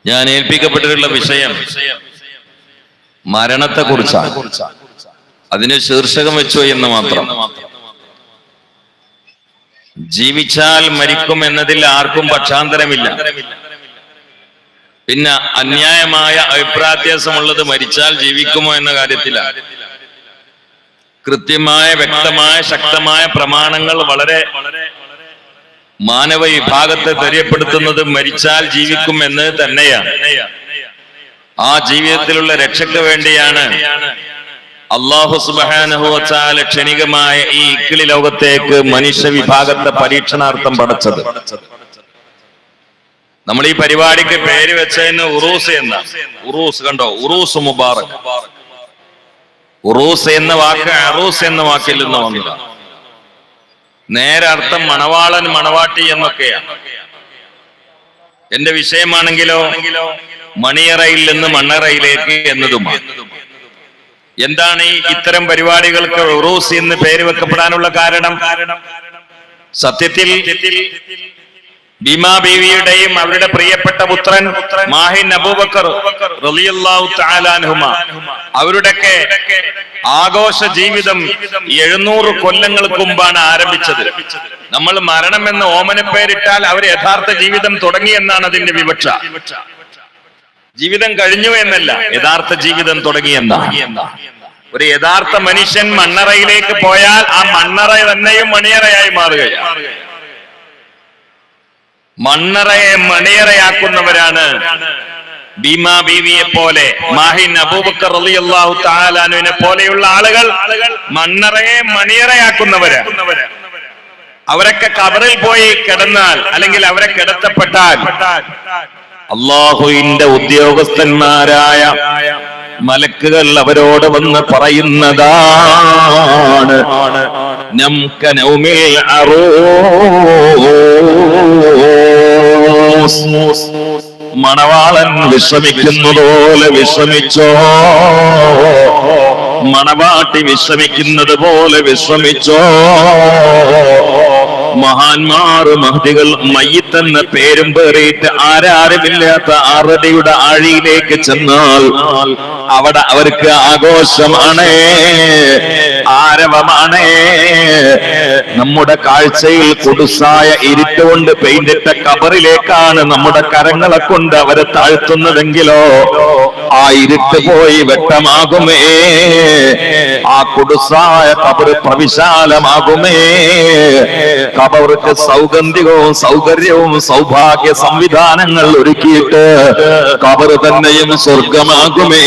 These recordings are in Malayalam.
ഞാൻ ഏൽപ്പിക്കപ്പെട്ടിട്ടുള്ള വിഷയം മരണത്തെക്കുറിച്ചാണ്. അതിന് ശീർഷകം വെച്ചു എന്ന് മാത്രം. ജീവിച്ചാൽ മരിക്കും എന്നതിൽ ആർക്കും പക്ഷാന്തരമില്ല. പിന്നെ അന്യായമായ അഭിപ്രായവ്യത്യാസമുള്ളത് മരിച്ചാൽ ജീവിക്കുമോ എന്ന കാര്യത്തിലാണ്. കൃത്യമായ, വ്യക്തമായ, ശക്തമായ പ്രമാണങ്ങൾ വളരെ മാനവ വിഭാഗത്തെ തെര്യപ്പെടുത്തുന്നത് മരിച്ചാൽ ജീവിക്കും എന്ന് തന്നെയാണ്. ആ ജീവിതത്തിലുള്ള രക്ഷയ്ക്ക് വേണ്ടിയാണ് അല്ലാഹു സുബ്ഹാനഹു വ തആല ക്ഷണികമായ ഈ ഇക്കിളി ലോകത്തേക്ക് മനുഷ്യ വിഭാഗത്തെ പരീക്ഷണാർത്ഥം പടച്ചത്. നമ്മൾ ഈ പരിപാടിക്ക് പേര് വെച്ചതിന് ഉറൂസ് എന്ന, ഉറൂസ് കണ്ടോ, ഉറൂസ് മുബാറക്. ഉറൂസ് എന്ന വാക്ക് അറൂസ് എന്ന വാക്കിൽ നിന്ന് വന്നതാണ്. നേരെ അർത്ഥം മണവാളൻ, മണവാട്ടി എന്നൊക്കെയാണ്. എന്റെ വിഷയമാണെങ്കിലോ മണിയറയിൽ നിന്ന് മണ്ണറയിലേക്ക് എന്നതുമാണ്. എന്താണ് ഈ ഇത്തരം പരിപാടികൾക്ക് ഉറൂസ് എന്ന് പേര് വെക്കപ്പെടാനുള്ള കാരണം? സത്യത്തിൽ ബീമാ ബീവിയുടെയും അവരുടെ പ്രിയപ്പെട്ട പുത്രൻ മാഹിൻ അബൂബക്കർ റളിയല്ലാഹു തആല അൻഹുമാ അവരുടെയൊക്കെ ആഘോഷ ജീവിതം 700 കൊല്ലങ്ങൾക്ക് മുമ്പാണ് ആരംഭിച്ചത്. നമ്മൾ മരണം എന്ന ഓമന പേരിട്ടാൽ അവർ യഥാർത്ഥ ജീവിതം തുടങ്ങി എന്നാണ് അതിന്റെ വിവക്ഷ. ജീവിതം കഴിഞ്ഞു എന്നല്ല, യഥാർത്ഥ ജീവിതം തുടങ്ങി എന്നാണ്. ഒരു യഥാർത്ഥ മനുഷ്യൻ മണ്ണറയിലേക്ക് പോയാൽ ആ മണ്ണറ തന്നെയും മണിയറയായി മാറുകയാണ്. മണ്ണറയെ മണിയറയാക്കുന്നവരാണ് ബീമാ ബീവിയെ പോലെ, മാഹിൻ അബൂബക്കർ റളിയല്ലാഹു തആല അൻഹുവിനെ പോലെയുള്ള ആളുകൾ മണ്ണറയെ മണിയറയാക്കുന്നവരാണ്. അവരൊക്കെ ഖബറിൽ പോയി കിടന്നാൽ, അല്ലെങ്കിൽ അവരെ കിടത്തപ്പെട്ടാൽ അല്ലാഹുവിന്റെ ഉദ്യോഗസ്ഥന്മാരായ മലക്കുകൾ അവരോട് വന്ന് പറയുന്നതാണ്, നംക നൗമിൽ അറൂസ്, മണവാളൻ വിശ്രമിക്കുന്നതുപോലെ വിശ്രമിച്ചോ, മണവാട്ടി വിശ്രമിക്കുന്നത് പോലെ വിശ്രമിച്ചോ. മഹാന്മാർ മഹ്ദികൾ മയ്യിത്ത് എന്ന പേരും പേറിയിട്ട് ആരാരുമില്ലാത്ത അറബിയുടെ ആഴിയിലേക്ക് ചെന്നാൽ അവിടെ അവർക്ക് ആഘോഷമാണ്, ആരവമാണ്. നമ്മുടെ കാഴ്ചയിൽ കുടുസായ ഇരുട്ടുകൊണ്ട് പെയിന്റിട്ട ഖബറിലേക്കാണ് നമ്മുടെ കരങ്ങളെ കൊണ്ട് അവരെ താഴ്ത്തുന്നതെങ്കിലോ ആ ഇരുട്ട് പോയി വെട്ടമാകുമേ, ആ കുടുസായ ഖബർ പ്രവിശാലമാകുമേ. ഖബർക്ക് സൗഗന്ധികവും സൗകര്യവും സൗഭാഗ്യ സംവിധാനങ്ങൾ ഒരുക്കിയിട്ട് ഖബർ തന്നെയും സ്വർഗമാകുമേ.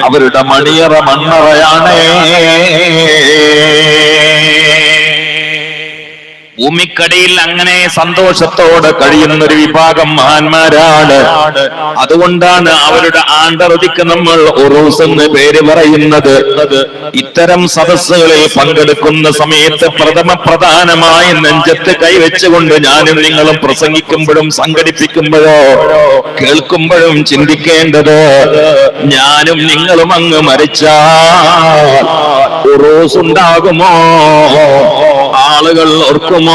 അവരുടെ മണിയറ മണ്ണറയാണ്. ഭൂമിക്കടിയിൽ അങ്ങനെ സന്തോഷത്തോടെ കഴിയുന്ന ഒരു വിഭാഗം മഹാന്മാരാണ്. അതുകൊണ്ടാണ് അവരുടെ ആണ്ടറുതിക്ക് നമ്മൾ ഉറൂസ് എന്ന് പേര് പറയുന്നത്. ഇത്തരം സദസ്സുകളിൽ പങ്കെടുക്കുന്ന സമയത്ത് പ്രധാനമായി നെഞ്ചത്ത് കൈവച്ചുകൊണ്ട് ഞാനും നിങ്ങളും പ്രസംഗിക്കുമ്പോഴും സംഘടിപ്പിക്കുമ്പോഴോ കേൾക്കുമ്പോഴും ചിന്തിക്കേണ്ടത്, ഞാനും നിങ്ങളും അങ്ങ് മരിച്ചാൽ ഉറൂസ് ഉണ്ടാകുമോ? ആളുകൾ ഓർക്കുമോ?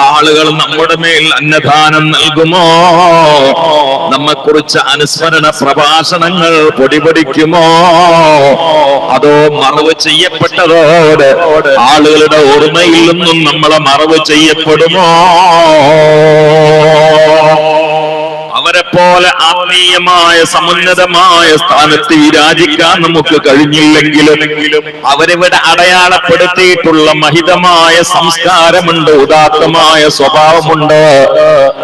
ആളുകൾ നമ്മുടെ മേൽ അന്നദാനം നൽകുമോ? നമ്മെക്കുറിച്ച് അനുസ്മരണ പ്രഭാഷണങ്ങൾ പൊടിപൊടിക്കുമോ? അതോ മറവ് ചെയ്യപ്പെട്ടതോടെ ആളുകളുടെ ഓർമ്മയിൽ നിന്നും നമ്മളെ മറവ് ചെയ്യപ്പെടുമോ? അവരെ പോലെ ആത്മീയമായ സമുന്നതമായ സ്ഥാനത്ത് വിരാജിക്കാൻ നമുക്ക് കഴിഞ്ഞില്ലെങ്കിലും അവരിവിടെ അടയാളപ്പെടുത്തിയിട്ടുള്ള മഹിതമായ സംസ്കാരമുണ്ട്, ഉദാത്തമായ സ്വഭാവമുണ്ട്.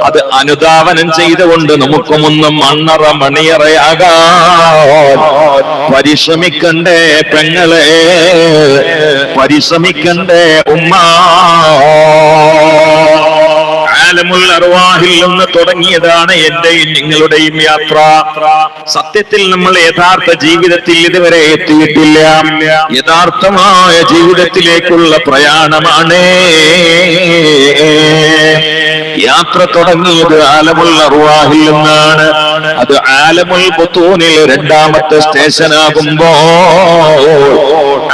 അത് അനുധാവനം ചെയ്തുകൊണ്ട് നമുക്കുമൊന്ന് മണ്ണറ മണിയറയാകാൻ പരിശ്രമിക്കണ്ടേ പെങ്ങളെ, പരിശ്രമിക്കണ്ടേ ഉമ്മ. ആലമുൽ അർവാഹിൽ നിന്ന് തുടങ്ങിയതാണ് എന്റെയും നിങ്ങളുടെയും യാത്ര. സത്യത്തിൽ നമ്മൾ യഥാർത്ഥ ജീവിതത്തിൽ ഇതുവരെ എത്തിയിട്ടില്ല. യഥാർത്ഥമായ ജീവിതത്തിലേക്കുള്ള പ്രയാണമാണ്. യാത്ര തുടങ്ങിയത് ആലമുൽ അർവാഹിൽ നിന്നാണ്. അത് ആലമുൽ ബുത്തൂനിൽ രണ്ടാമത്തെ സ്റ്റേഷൻ ആകുമ്പോൾ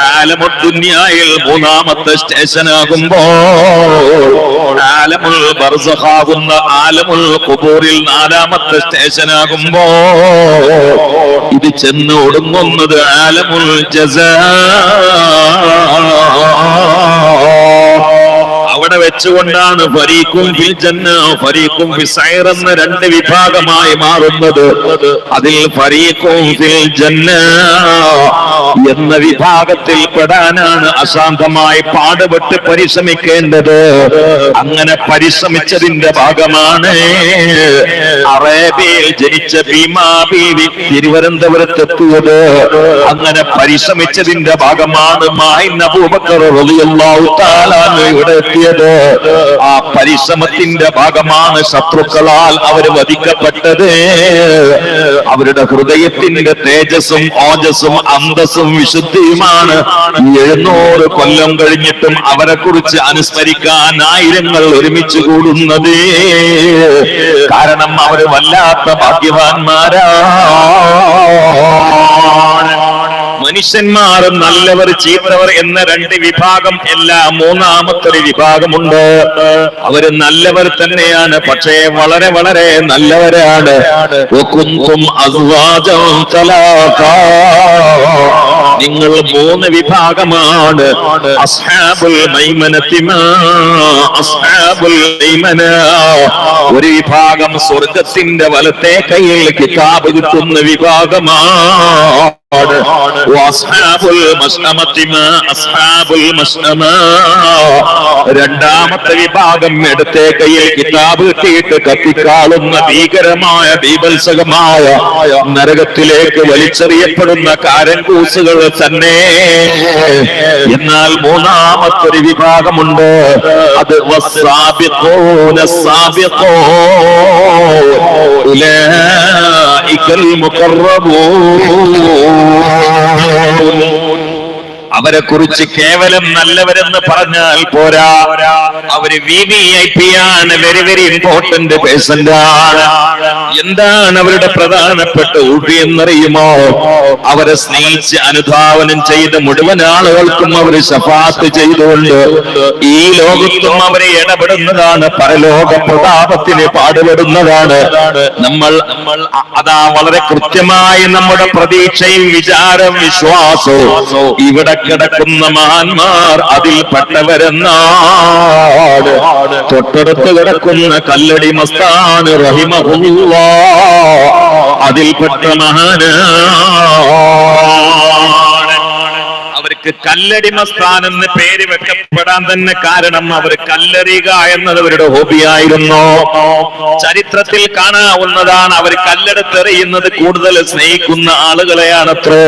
ആലമുദ്ദുനിയായിൽ മൂന്നാമത്തെ സ്റ്റേഷനാകുമ്പോൾ, ആലമുൽ ബർസഖാകുന്ന ആലമുൽ ഖുബൂറിൽ നാലാമത്തെ സ്റ്റേഷനാകുമ്പോൾ, ഇത് ചെന്ന് ഒടുങ്ങുന്നത് ആലമുൽ ജസാ. അവിടെ വെച്ചുകൊണ്ടാണ് ഫരീഖും ഫിൽ ജന്ന ഫരീഖും ഫിസ് സൈർ എന്ന രണ്ട് വിഭാഗമായി മാറുന്നത്. അതിൽ ഫരീഖും ഫിൽ ജന്ന എന്ന വിഭാഗത്തിൽ പെടാനാണ് അശാന്തമായി പാടുപെട്ട് പരിശ്രമിക്കേണ്ടത്. അങ്ങനെ പരിശ്രമിച്ചതിന്റെ ഭാഗമാണ് അറേബ്യയിൽ ജനിച്ച ഭീമാ ബീവി തിരുവനന്തപുരത്തെത്തിയത്. അങ്ങനെ പരിശ്രമിച്ചതിന്റെ ഭാഗമാണ് മഅൻ അബൂബക്കർ റളിയല്ലാഹു തആല ഇവിടെ എത്തിയത്. ആ പരിശ്രമത്തിന്റെ ഭാഗമാണ് ശത്രുക്കളാൽ അവർ വധിക്കപ്പെട്ടത്. അവരുടെ ഹൃദയത്തിന്റെ തേജസ്സും ഓജസ്സും അന്തസ്സും വിശുദ്ധിയുമാണ് 700 കൊല്ലം കഴിഞ്ഞിട്ടും അവരെ കുറിച്ച് അനുസ്മരിക്കാൻ ആയിരങ്ങൾ ഒരുമിച്ച് കൂടുന്നത്. കാരണം അവർ വല്ലാത്ത ഭാഗ്യവാന്മാരാണ്. മനുഷ്യന്മാർ നല്ലവർ ചീത്തവർ എന്ന രണ്ട് വിഭാഗം അല്ല, മൂന്നാമത്തെ ഒരു വിഭാഗമുണ്ട്. അവര് നല്ലവർ തന്നെയാണ്, പക്ഷേ വളരെ വളരെ നല്ലവരാണ്. നിങ്ങൾ 3 വിഭാഗമാണ്. അസ്ഹാബുൽ മൈമനതി മാ അസ്ഹാബുൽ മൈമന. ഒരു വിഭാഗം സ്വർഗ്ഗത്തിന്റെ വലത്തെ കയ്യിൽ കിതാബ് കിട്ടുന്ന വിഭാഗമാണ്. രണ്ടാമത്തെ വിഭാഗം ഇടത്തെ കയ്യിൽ കിതാബ് കിട്ടിയിട്ട് കത്തിക്കാളുന്ന ഭീകരമായ ബീഭത്സകമായ നരകത്തിലേക്ക് വലിച്ചെറിയപ്പെടുന്ന കാരൻകൂസുകൾ തന്നെ. എന്നാൽ മൂന്നാമത്തൊരു വിഭാഗമുണ്ട്. അത് ഉലൈകൽ മുഖറബൂൻ. അവരെ കുറിച്ച് കേവലം നല്ലവരെന്ന് പറഞ്ഞാൽ പോരാ, അവര് VVIP ആണ്, വെരി വെരി ഇമ്പോർട്ടന്റ് പേഴ്സൺ ആണ്. എന്താണ് അവരുടെ പ്രധാനപ്പെട്ട ഊട്ടി എന്നറിയുമോ? അവരെ സ്നേഹിച്ച് അനുധാവനം ചെയ്ത് മുഴുവൻ ആളുകൾക്കും അവർ ശഫാഅത്ത് ചെയ്തുകൊണ്ട് ഈ ലോകത്തും അവരെ ഇടപെടുന്നതാണ്, പരലോക പ്രതാപത്തിന് പാടുപെടുന്നതാണ്. നമ്മൾ അതാ വളരെ കൃത്യമായി നമ്മുടെ പ്രതീക്ഷയും വിചാരം വിശ്വാസവും ഇവിടെ കിടക്കുന്ന മഹാന്മാർ അതിൽപ്പെട്ടവരെന്നാണ്. തൊട്ടടുത്ത് കിടക്കുന്ന കല്ലടി മസ്താൻ റഹിമഹുല്ലാഹ് അതിൽപ്പെട്ട മഹാനാണ്. അവർക്ക് കല്ലടി മസ്താൻ എന്ന് പേര് വെക്കപ്പെടാൻ തന്നെ കാരണം അവർ കല്ലെറിയുക എന്നത് അവരുടെ ഹോബിയായിരുന്നു. ചരിത്രത്തിൽ കാണാവുന്നതാണ്. അവർ കല്ലെടുത്തെറിയുന്നത് കൂടുതൽ സ്നേഹിക്കുന്ന ആളുകളെയാണത്രേ.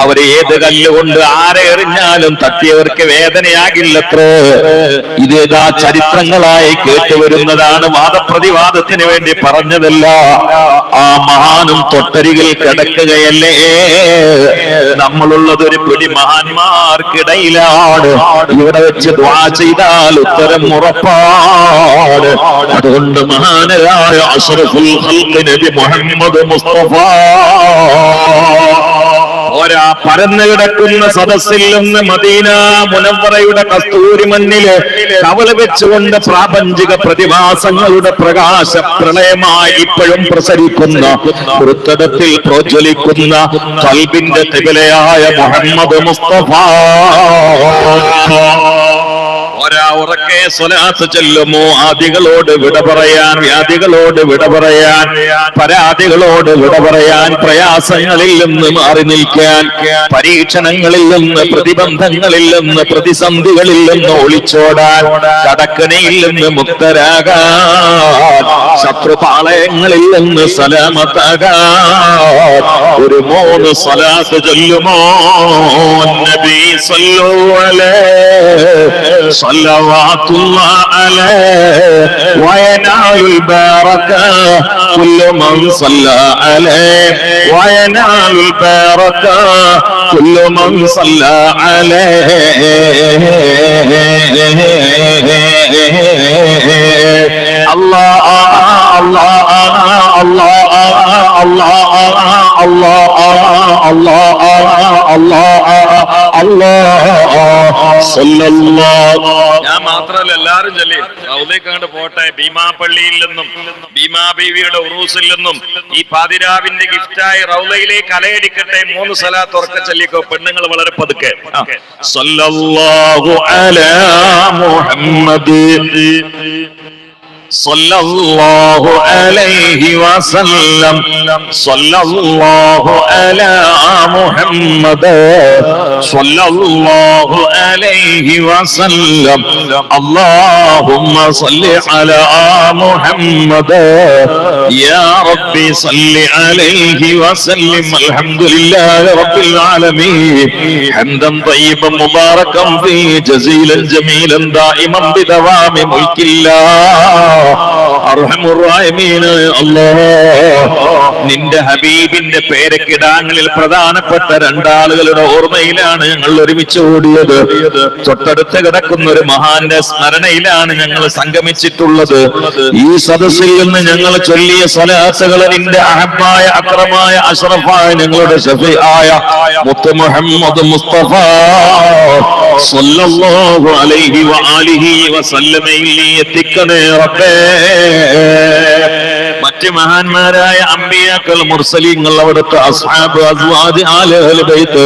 അവർ ഏത് കല്ലുകൊണ്ട് ആരെ എറിഞ്ഞാലും തട്ടിയവർക്ക് വേദനയാകില്ലത്രേ. ഇതേതാ ചരിത്രങ്ങളായി കേട്ടുവരുന്നതാണ്, വാദപ്രതിവാദത്തിന് വേണ്ടി പറഞ്ഞതല്ല. ആ മഹാനും തൊട്ടരികിൽ കിടക്കുകയല്ലേ. നമ്മളുള്ളത് ഒരു പിടി മഹാന്മാർക്കിടയിലാണ്. ഇവിടെ വെച്ച് ദുആ ചെയ്താൽ ഉത്തരം ഉറപ്പാണ്. അതുകൊണ്ട് മഹാനായ അഷ്റഫുൽ ഖൽഖ് നബി മുഹമ്മദ് മുസ്തഫ ഒരാ പരന്നു കിടക്കുന്ന സദസ്സിൽ നിന്ന് മദീന മുനവ്വറയുടെ കസ്തൂരി മണ്ണില് കവല വെച്ചുകൊണ്ട് പ്രാപഞ്ചിക പ്രതിഭാസങ്ങളുടെ പ്രകാശ പ്രളയമായി ഇപ്പോഴും പ്രസരിക്കുന്ന വൃത്തടത്തിൽ പ്രോജ്വലിക്കുന്ന ഖൽബിന്റെ തിബിലയായ മുഹമ്മദ് മുസ്തഫ ഉറക്കെ സ്വലാത്ത് ചൊല്ലുമോ? ആദികളോട് വിട പറയാൻ, വ്യാധികളോട് വിട പറയാൻ, പരാതികളോട് വിട പറയാൻ, പ്രയാസങ്ങളിൽ നിന്ന് മാറി നിൽക്കാൻ, പരീക്ഷണങ്ങളിൽ നിന്ന്, പ്രതിബന്ധങ്ങളിൽ നിന്ന്, പ്രതിസന്ധികളിൽ നിന്ന് ഒളിച്ചോടാൻ, കടക്കണിയിൽ നിന്ന് മുക്തരാകാൻ, ശത്രുപാളയങ്ങളിൽ നിന്ന് സലാമത്താകാൻ ഒരു 3 സ്വലാത്ത് ചൊല്ലുമോ? നബി സല്ലല്ലാഹു അലൈഹി സ്വല്ലവാത്തുല്ലാഹി അലൈഹി വയനാലുൽ ബറക കുല്ലു മൻ സല്ല അലൈഹി വയനാലുൽ ബറക കുല്ലു മൻ സല്ല അലൈഹി. അല്ലാഹ് അല്ലാഹ് അല്ലാഹ് ഞാൻ മാത്രമല്ല എല്ലാരും ചൊല്ലി റൗദയ്ക്കങ്ങോട്ട് പോട്ടെ. ഭീമാപള്ളിയിൽ നിന്നും ഭീമാ ബീവിയുടെ ഉറൂസിൽ നിന്നും ഈ പാതിരാവിന്റെ ഗിഫ്റ്റായി റൗദയിലേക്ക് അലയടിക്കട്ടെ. 3 സ്വലാത്ത് ഉറക്കെ ചൊല്ലിക്കോ. പെണ്ണുങ്ങൾ വളരെ പതുക്കെ. സല്ലല്ലാഹു അലാ മുഹമ്മദ് സല്ലല്ലാഹു അലൈഹി വസല്ലം സല്ലല്ലാഹു അലാ മുഹമ്മദ് സല്ലല്ലാഹു അലൈഹി വസല്ലം അല്ലാഹുമ്മ സല്ലി അലാ മുഹമ്മദ് യാ റബ്ബി സല്ലി അലൈഹി വസല്ലം അൽഹംദുലില്ലാഹി റബ്ബിൽ ആലമീൻ ഹംദൻ തയ്യിബൻ മുബാറകൻ ഫീ ജസീലൻ ജമീലൻ ദായിമൻ ബിദവാമി മുൽക്കില്ലാഹ് നിന്റെ ഹബീബിന്റെ പേരക്കിടാങ്ങളിൽ പ്രധാനപ്പെട്ട 2 ആളുകളുടെ ഓർമ്മയിലാണ് ഞങ്ങൾ ഒരുമിച്ച് ഓടിയത്. തൊട്ടടുത്ത് കിടക്കുന്ന ഒരു മഹാന്റെ സ്മരണയിലാണ് ഞങ്ങൾ സംഗമിച്ചിട്ടുള്ളത്. ഈ സദസ്സിൽ നിന്ന് ഞങ്ങൾ ചൊല്ലിയ സ്വലാത്തുകൾ നിന്റെ അഹബ്ബായ അക്രമായ അഷ്റഫായ ഞങ്ങളുടെ ശഫീആയ മുത്ത് മുഹമ്മദ് മുസ്തഫ സല്ലല്ലാഹു അലൈഹി വആലിഹി വസല്ലമയിൽ എത്തിക്കണേ റബ്ബേ. മറ്റ് മഹാന്മാരായ അമ്പിയാക്കൾ, മുർസലീങ്ങൾ, അവിടുത്തെ അസ്ഹാബ്, അസ്വാജ്, ആലഹുൽ ബൈത്ത്,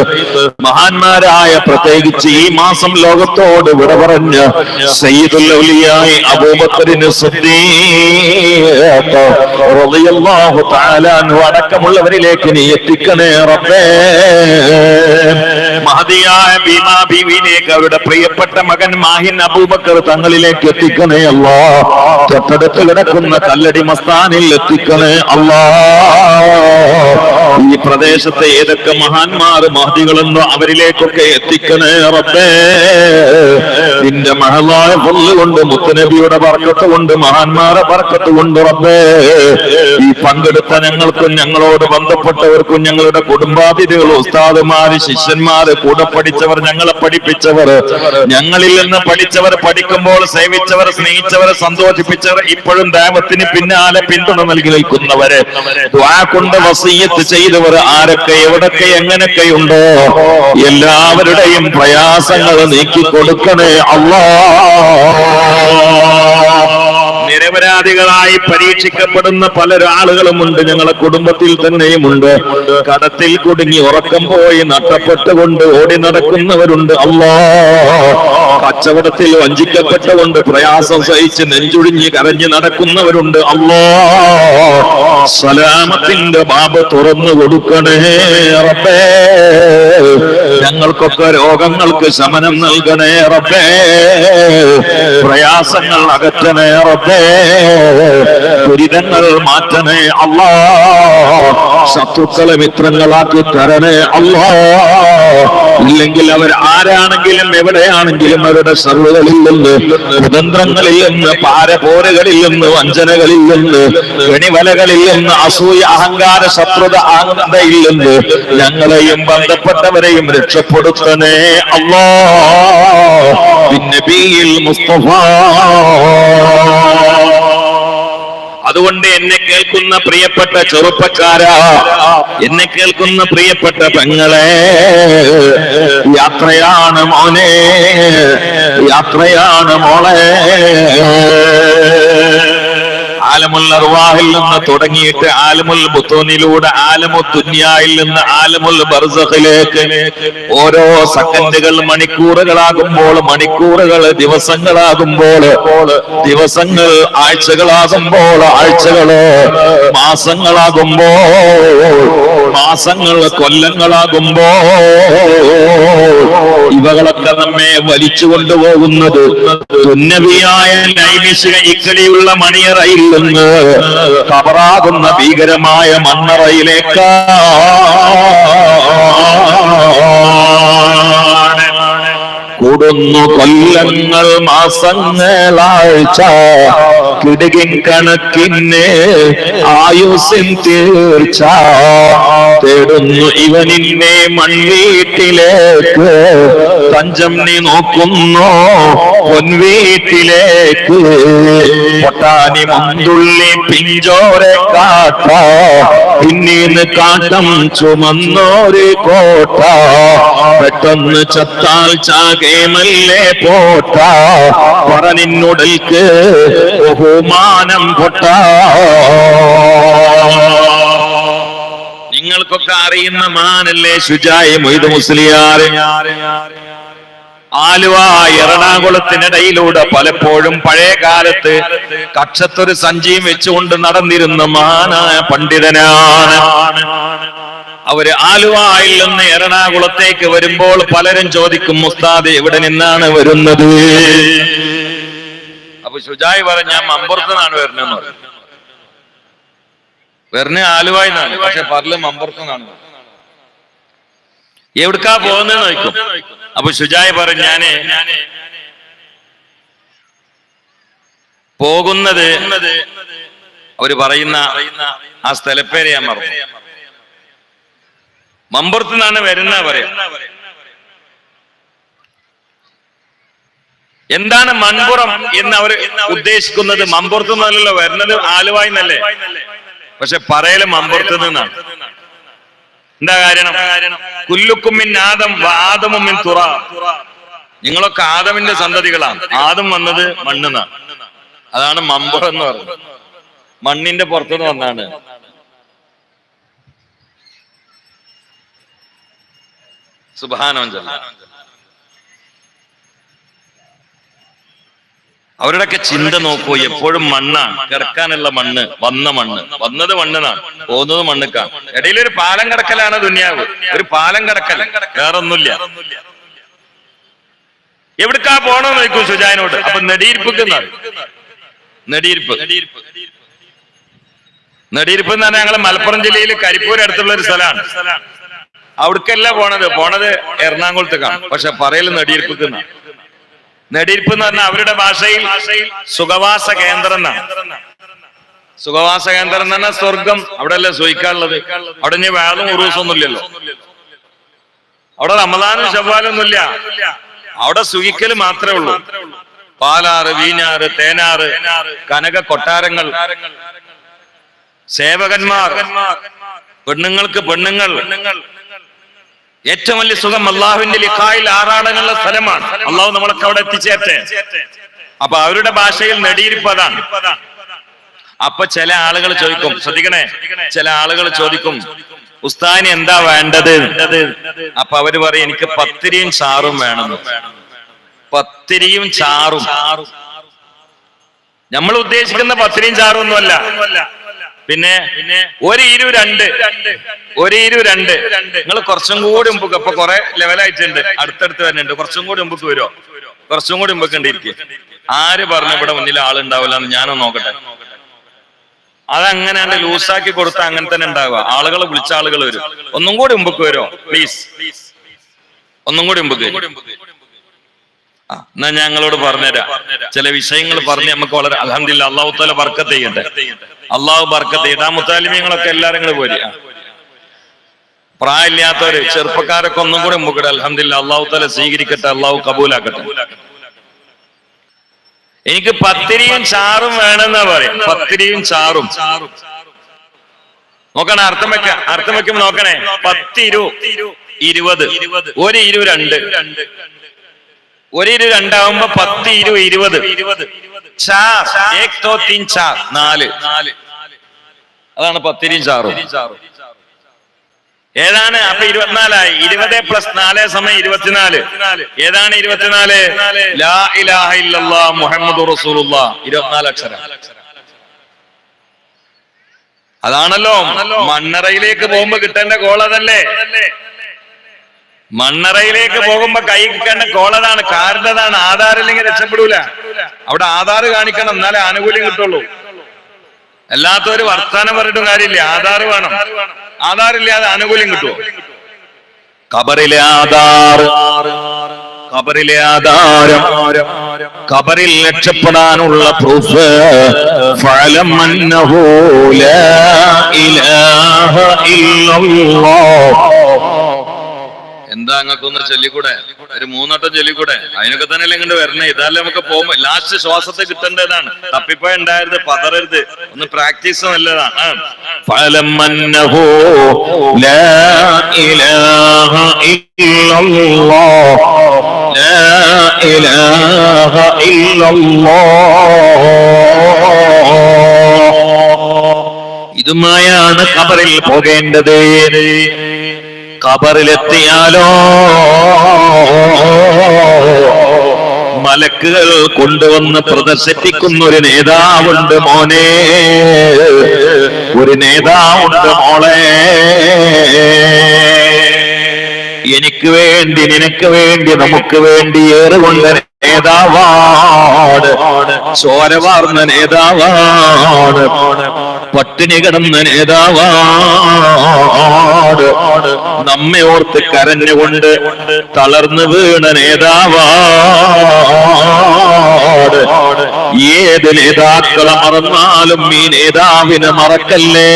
മഹാന്മാരായ പ്രത്യേകിച്ച് ഈ മാസം ലോകത്തോട് വിട പറഞ്ഞ സയ്യിദുൽ ഔലിയായ അബൂബക്കറിന് സിദ്ദീഖ് റളിയല്ലാഹു തആല അൻഹു അടക്കമുള്ളവരിലേക്ക് നീ എത്തിക്കണേ റബ്ബേ. മഹദിയായ ഭീമാ ബീവിയിലേക്ക് അവരുടെ പ്രിയപ്പെട്ട മകൻ മാഹിൻ അബൂബക്കർ തങ്ങളിലേക്ക് എത്തിക്കണേ അല്ലാഹ്. തൊട്ടടുത്ത് കിടക്കുന്ന കല്ലടി മസ്താനിൽ എത്തിക്കണേ അല്ലാഹ്. ഈ പ്രദേശത്തെ ഏതൊക്കെ മഹാന്മാർ മഹദികളെന്നോ അവരിലേക്കൊക്കെ എത്തിക്കണേ റബ്ബേ. നിന്റെ മഹളായ ഫള് കൊണ്ട്, മുത്തുനബിയുടെ ബർക്കത്ത് കൊണ്ട്, മഹാന്മാരെ ബർക്കത്ത് കൊണ്ട് റബ്ബേ, ഈ പങ്കെടുത്ത ഞങ്ങൾക്കും ഞങ്ങളോട് ബന്ധപ്പെട്ടവർക്കും ഞങ്ങളുടെ കുടുംബാതിഥികൾ, ഉസ്താദുമാര്, ശിഷ്യന്മാര്, കൂടെ പഠിച്ചവർ, ഞങ്ങളെ പഠിപ്പിച്ചവർ, ഞങ്ങളിൽ നിന്ന് പഠിച്ചവർ, പഠിക്കുമ്പോൾ സേവിച്ചവർ, സ്നേഹിച്ചവർ, സന്തോഷിപ്പിച്ചവർ, ഇപ്പോഴും ദൈവത്തിന് പിന്നാലെ പിന്തുണ നൽകി നിൽക്കുന്നവര്, ദുആ കൊണ്ട് വസിയ്യത്ത് ചെയ്തവർ ആരൊക്കെ എവിടൊക്കെ എങ്ങനെയൊക്കെയുണ്ടോ എല്ലാവരുടെയും പ്രയാസങ്ങൾ നീക്കിക്കൊടുക്കണേ അല്ലാഹ്. നിരപരാധികളായി പരീക്ഷിക്കപ്പെടുന്ന പല ആളുകളുമുണ്ട്, ഞങ്ങളെ കുടുംബത്തിൽ തന്നെയുമുണ്ട്. കടത്തിൽ കുടുങ്ങി ഉറക്കം പോയി നഷ്ടപ്പെട്ടുകൊണ്ട് ഓടി നടക്കുന്നവരുണ്ട് അല്ലാഹ്. കച്ചവടത്തിൽ വഞ്ചിക്കപ്പെട്ടുകൊണ്ട് പ്രയാസം സഹിച്ച് നെഞ്ചുടിഞ്ഞ് കരഞ്ഞ് നടക്കുന്നവരുണ്ട് അല്ലാഹ്. സലാമത്തിന്റെ ബാബ് തുറന്നു കൊടുക്കണേ റബ്ബേ. ഞങ്ങൾക്കൊക്കെ രോഗങ്ങൾക്ക് ശമനം നൽകണേ റബ്ബേ. പ്രയാസങ്ങൾ അകറ്റണേ റബ്ബേ. ദുരിതങ്ങൾ മാറ്റണേ അല്ലാഹ്. ശത്രുക്കളെ മിത്രങ്ങളാക്കി തരണേ അല്ലാഹ്. ഇല്ലെങ്കിൽ അവർ ആരാണെങ്കിലും എവിടെയാണെങ്കിലും അവരുടെ സർവ്വകളിൽ നിന്ന്, കുതന്ത്രങ്ങളിൽ നിന്ന്, പാരപോരുകളിൽ നിന്ന്, വഞ്ചനകളിൽ നിന്ന്, കെണിവലകളിൽ നിന്ന്, അസൂയ, അഹങ്കാര, ശത്രുത, ആനന്ദയിൽ നിന്ന് ഞങ്ങളെയും ബന്ധപ്പെട്ടവരെയും രക്ഷപ്പെടുത്തണേ അല്ലാഹ്. നബിയിൽ മുസ്തഫ. അതുകൊണ്ട് എന്നെ കേൾക്കുന്ന പ്രിയപ്പെട്ട ചെറുപ്പക്കാരാ, എന്നെ കേൾക്കുന്ന പ്രിയപ്പെട്ട പെങ്ങളെ, യാത്രയാണ് മോനെ, യാത്രയാണ് മോളെ. ആലമുൽ അർവാഹിൽ നിന്ന് തുടങ്ങിയിട്ട് ആലമുൽ ബുത്തൂനിലൂടെ ആലമുൽ ദുനിയായിൽ നിന്ന് ആലമുൽ ബർസഖിലേക്ക് ഓരോ സെക്കൻഡുകൾ മണിക്കൂറുകളാകുമ്പോൾ, മണിക്കൂറുകൾ ദിവസങ്ങളാകുമ്പോൾ, ദിവസങ്ങൾ ആഴ്ചകളാകുമ്പോൾ, ആഴ്ചകള് മാസങ്ങളാകുമ്പോൾ, മാസങ്ങൾ കൊല്ലങ്ങളാകുമ്പോൾ, ഇവകളൊക്കെ നമ്മെ വലിച്ചു കൊണ്ടുപോകുന്നത് ദുന്യവിയായ നൈമിഷിക ഇക്കടിയുള്ള മണിയറയിൽ നിന്ന് കബറാകുന്ന ഭീകരമായ മണ്ണറയിലേക്കാണ്. കൂടുന്നു കൊല്ലങ്ങൾ, മാസങ്ങളാഴ്ച, കിടുകിൻ കണക്കിന് ആയുസിൻ തീർച്ച. തേടുന്നു ഇവനിന്നെ മൺവീട്ടിലേക്ക്, തഞ്ചം നീ നോക്കുന്നു പൊൻവീട്ടിലേക്ക് പൊട്ടാനി മന്തുള്ളി പിഞ്ചോരെ കാട്ട പിന്നീന്ന് കാട്ടം ചുമന്നോര് കോട്ട പെട്ടെന്ന് ചത്താൽ ചാകേമല്ലേ പോട്ട പറ നിന്നുടൽക്ക് ബഹുമാനം പൊട്ട. നിങ്ങൾക്കൊക്കെ അറിയുന്ന മാനല്ലേ ശുജായി മൊയ്ത് മുസ്ലിയാർ. ആലുവ എറണാകുളത്തിനിടയിലൂടെ പലപ്പോഴും പഴയ കാലത്ത് കക്ഷത്തൊരു സഞ്ചിയും വെച്ചുകൊണ്ട് നടന്നിരുന്ന മഹാനായ പണ്ഡിതനാണ്. അവര് ആലുവയിൽ നിന്ന് എറണാകുളത്തേക്ക് വരുമ്പോൾ പലരും ചോദിക്കും, ഉസ്താദ് എവിടെ നിന്നാണ് വരുന്നത്? അപ്പൊ ശുജായി പറഞ്ഞു, ഞാൻ മമ്പുറത്ത് നിന്നാണ് വരുന്നതെന്ന് പറഞ്ഞു. വരുന്ന ആലുവായി നിന്നാണ്, പക്ഷെ പറല് മമ്പുറത്ത് നിന്നാണ്. എവിടുക്കാ പോകുന്നതെന്ന് ചോദിക്കും. അപ്പൊ ശുജായി പറഞ്ഞു, ഞാന് പോകുന്നത്, അവര് പറയുന്ന ആ സ്ഥലപ്പേര് ഞാൻ മറന്നു, മമ്പുറത്ത് നിന്നാണ് വരുന്ന പറയാം. എന്താണ് മൺപുറം എന്ന് അവർ ഉദ്ദേശിക്കുന്നത്? മമ്പുറത്ത് നിന്നല്ലോ വരുന്നത്, ആലുവായി നിന്നല്ലേ, പക്ഷെ പറയല് മമ്പുറത്ത് നിന്നാണ്. എന്താ കാരണം? കുല്ലുക്കും മിൻ ആദം വആദമു മിൻ തുറാബ്. നിങ്ങളൊക്കെ ആദമിന്റെ സന്തതികളാണ്. ആദം വന്നത് മണ്ണിന്നാണ്. അതാണ് മമ്പുറം എന്ന് പറയുന്നത്. മണ്ണിന്റെ പുറത്തുനിന്ന് വന്നാണ്. സുബ്ഹാനല്ലാഹ്. അവരുടെയൊക്കെ ചിന്ത നോക്കൂ, എപ്പോഴും മണ്ണാണ്, കിടക്കാനുള്ള മണ്ണ്, വന്നത് മണ്ണിനാണ്, പോകുന്നത് മണ്ണിക്കാണ്. ഇടയിലൊരു പാലം കിടക്കലാണ് ദുനിയാവ്, ഒരു പാലം കിടക്കൽ, വേറൊന്നുമില്ല. എവിടേക്കാ പോണെന്ന് ചോദിക്കും സുജാനോട്. അപ്പൊ നെടിയിരിപ്പ് എന്ന് പറഞ്ഞാൽ ഞങ്ങള് മലപ്പുറം ജില്ലയിൽ കരിപ്പൂർ അടുത്തുള്ള ഒരു സ്ഥലമാണ്. അവിടേക്കല്ല പോണത് എറണാകുളത്തേക്കാണ്, പക്ഷെ പറയല് നെടിയിരിപ്പ്. നെടിയിരിപ്പ് എന്ന് പറഞ്ഞാൽ അവരുടെ ഭാഷയിൽ സുഖവാസ കേന്ദ്രം എന്നാണ്. സുഖവാസ കേന്ദ്രം എന്ന് പറഞ്ഞാൽ സ്വർഗം. അവിടെ അല്ലേ സുഖിക്കാനുള്ളത്. അവിടെ ഇനി വേളും ഉറൂസൊന്നും ഇല്ലല്ലോ. അവിടെ റമദാനും ശവ്വാലൊന്നുമില്ല. അവിടെ സുഖിക്കല് മാത്രമേ ഉള്ളൂ. പാലാറ്, വീഞ്ഞാറ്, തേനാറ്, കനക കൊട്ടാരങ്ങൾ, സേവകന്മാർ, പെണ്ണുങ്ങൾക്ക് പെണ്ണുങ്ങൾ. ഏറ്റവും വലിയ സുഖം അള്ളാഹുവിന്റെ ലിഖായിൽ ആറാടാനുള്ള സ്ഥലമാണ്. അള്ളാഹു നമ്മളൊക്കെ അവിടെ എത്തിച്ചേർത്തെ. അപ്പൊ അവരുടെ ഭാഷയിൽ നെടിയിരിപ്പ് അതാണ്. അപ്പൊ ചില ആളുകൾ ചോദിക്കും, ശ്രദ്ധിക്കണേ, ചില ആളുകൾ ചോദിക്കും, ഉസ്താദിന് എന്താ വേണ്ടത്? അപ്പൊ അവര് പറയും, എനിക്ക് പത്തിരിയും ചാറും വേണമെന്ന്. പത്തിരിയും ചാറും. നമ്മൾ ഉദ്ദേശിക്കുന്ന പത്തിരിയും ചാറും ഒന്നുമല്ല. പിന്നെ ഒരു ഇരു രണ്ട്. നിങ്ങൾ കുറച്ചും കൂടി മുമ്പ്, ഇപ്പൊ കുറെ ലെവലായിട്ടുണ്ട്, അടുത്തടുത്ത് വരുന്നുണ്ട്. കുറച്ചും കൂടി മുമ്പ് വരുമോ? കുറച്ചും കൂടി മുമ്പ് കണ്ടിരിക്കും. ആര് പറഞ്ഞു ഇവിടെ മുന്നിൽ ആളുണ്ടാവില്ല എന്ന്? ഞാനൊന്ന് നോക്കട്ടെ. അതങ്ങനെ ലൂസാക്കി കൊടുത്താൽ അങ്ങനെ തന്നെ ഉണ്ടാവുക. ആളുകൾ വിളിച്ച ആളുകൾ വരും. ഒന്നും കൂടി മുമ്പ് വരുമോ പ്ലീസ്? ഒന്നും കൂടി മുമ്പ്. എന്നാ ഞങ്ങളോട് പറഞ്ഞുതരാം. ചില വിഷയങ്ങൾ പറഞ്ഞ് നമുക്ക് വളരെ അൽഹംദുലില്ലാഹ് അല്ലാഹു തആല ബർക്കത്ത് ചെയ്യട്ടെ. അള്ളാഹു ബർക്കത്ത് ചെയ്യട്ടെ. ആ മുത്താലിമീങ്ങളൊക്കെ എല്ലാരും കൂടെ പോരി. പ്രായമില്ലാത്തവര്, ചെറുപ്പക്കാരൊക്കെ ഒന്നും കൂടെ മുമ്പ്. അൽഹംദുലില്ലാഹ് അല്ലാഹു തആല സ്വീകരിക്കട്ടെ, അള്ളാഹു കബൂലാക്കട്ടെ. എനിക്ക് പത്തിരിയും ചാറും വേണമെന്നാ പറയും. പത്തിരിയും ചാറും നോക്കണേ, അർത്ഥം വെക്കുമ്പോ നോക്കണേ. 10 20. ഒരു ഇരു രണ്ട്. ഒരു ഇരു രണ്ടാവുമ്പോ 10 20. ചാർ 1 2 3 4 4. അതാണ് പത്തിരിയും ചാറും. ഏതാണ്? അപ്പൊ 24 ആയി. 20 + 4 = 24. ഏതാണ് 24? ലാ ഇലാഹ ഇല്ലല്ലാഹ് മുഹമ്മദുർ റസൂലുള്ളാഹ്. 24 അക്ഷരം. അതാണല്ലോ മണ്ണറയിലേക്ക് പോകുമ്പോ കിട്ടേണ്ട കോളതല്ലേ? മണ്ണറയിലേക്ക് പോകുമ്പോ കൈ കിട്ടേണ്ട കോളതാണ്, കാറിൻ്റെതാണ്. ആധാറില്ലെങ്കിൽ രക്ഷപ്പെടൂല. അവിടെ ആധാർ കാണിക്കണം, എന്നാലേ ആനുകൂല്യം കിട്ടുള്ളൂ. അല്ലാത്തൊരു വർത്താനം പറഞ്ഞിട്ടും കാര്യമില്ല. ആധാർ വേണം. ആധാറില്ലാതെ ആനുകൂല്യം കിട്ടുമോ? ഖബറിലെ ആധാരം, ഖബറിൽ രക്ഷപ്പെടാനുള്ള പ്രൂഫ്. ഫഅലം അന്നഹു ലാ ഇലാഹ ഇല്ലല്ലാഹ്. എന്താ അങ്ങക്കൊന്ന് ചൊല്ലിക്കൂടെ? ഒരു 3 വട്ടം ചൊല്ലിക്കൂടെ? അതിനൊക്കെ തന്നെയല്ലേ ഇങ്ങോട്ട് വരണേ. ഇതാല്ലേ നമുക്ക് പോകുമ്പോ ലാസ്റ്റ് ശ്വാസത്തെ കിട്ടേണ്ടതാണ്. തപ്പിപ്പോയി ഉണ്ടായത് പതറരുത്. ഒന്ന് പ്രാക്ടീസ് നല്ലതാണ്. ഫലമന്നഹു ലാ ഇലാഹ ഇല്ലല്ലാഹ് ലാ ഇലാഹ ഇല്ലല്ലാഹ്. ഇതുമായാണ് ഖബറിൽ പോകേണ്ടത്. ഖബറിലെത്തിയാലോ മലക്കുകൾ കൊണ്ടുവന്ന് പ്രദർശിപ്പിക്കുന്ന ഒരു നേതാവുണ്ട് മോനെ, ഒരു നേതാവുണ്ട് മോളെ. എനിക്ക് വേണ്ടി, നിനക്ക് വേണ്ടി, നമുക്ക് വേണ്ടി ഏറുകൊണ്ട നേതാവാണ്, ചോര വാർന്ന നേതാവാണ്, പട്ടിണി കിടന്ന നേതാവാണ്, നമ്മെ ഓർത്ത് കരഞ്ഞുകൊണ്ട് തളർന്നു വീണ നേതാവാണ്. ഏത് നേതാക്കളെ മറന്നാലും ഈ നേതാവിനെ മറക്കല്ലേ.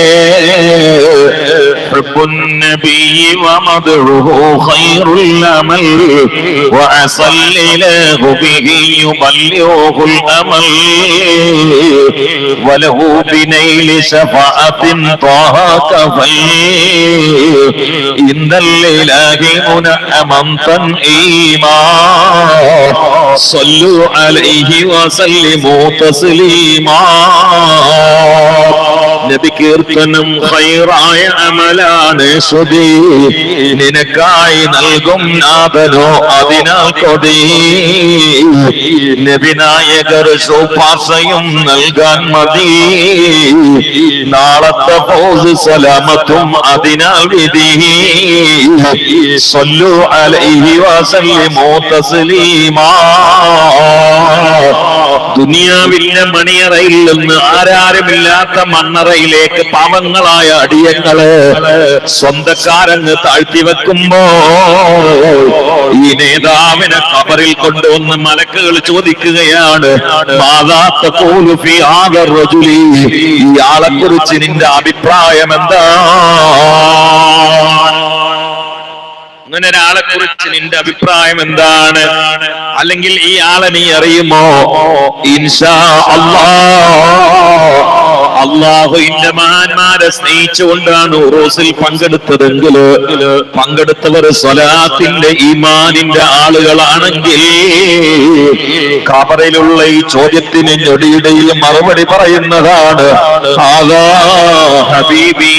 وله بنيل شفاعة طه كفل إن الإله منعما تنعيما صلوا عليه وسلموا تسليما. നബി കീർത്തനം ഖൈറായ അമലാണ് സുദീ, നിനക്കായി നൽകും നാഥനോ അതിനാൽ കൊതി. നബി നായകർ ശുപാർശയും നൽകാൻ മതി, നാളത്തെ ഫൗസ് സലാമത്തും അതിനാൽ വിധി. സ്വല്ലു അലൈഹി വസല്ലിമു തസ്ലീമാ. ദുനിയാവിന്റെ മണിയറയിൽ നിന്ന് ആരാരുമില്ലാത്ത മണ്ണറയിലേക്ക് പാവങ്ങളായ അടിയങ്ങള് സ്വന്തക്കാരങ്ങ് താഴ്ത്തിവെക്കുമ്പോ ഈ നേതാവിനെ ഖബറിൽ കൊണ്ടുവന്ന് മലക്കുകൾ ചോദിക്കുകയാണ്, ഇയാളെ കുറിച്ച് നിന്റെ അഭിപ്രായം എന്താ? അങ്ങനെ ഒരാളെ കുറിച്ച് നിന്റെ അഭിപ്രായം എന്താണ്? അല്ലെങ്കിൽ ഈ ആളെ നീ അറിയുമോ? ഇൻഷാ അല്ലാഹ് അള്ളാഹുവിന്റെ മഹാന്മാരെ സ്നേഹിച്ചുകൊണ്ടാണ് ഉറൂസിൽ പങ്കെടുത്തതെങ്കിൽ, പങ്കെടുത്തവർ സ്വലാത്തിന്റെ ഈമാനിന്റെ ആളുകളാണെങ്കിൽ ഖബറിലുള്ള ഈ ചോദ്യത്തിന് ഞൊടിയിടയിൽ മറുപടി പറയുന്നതാണ്, ആദാ ഹബീബി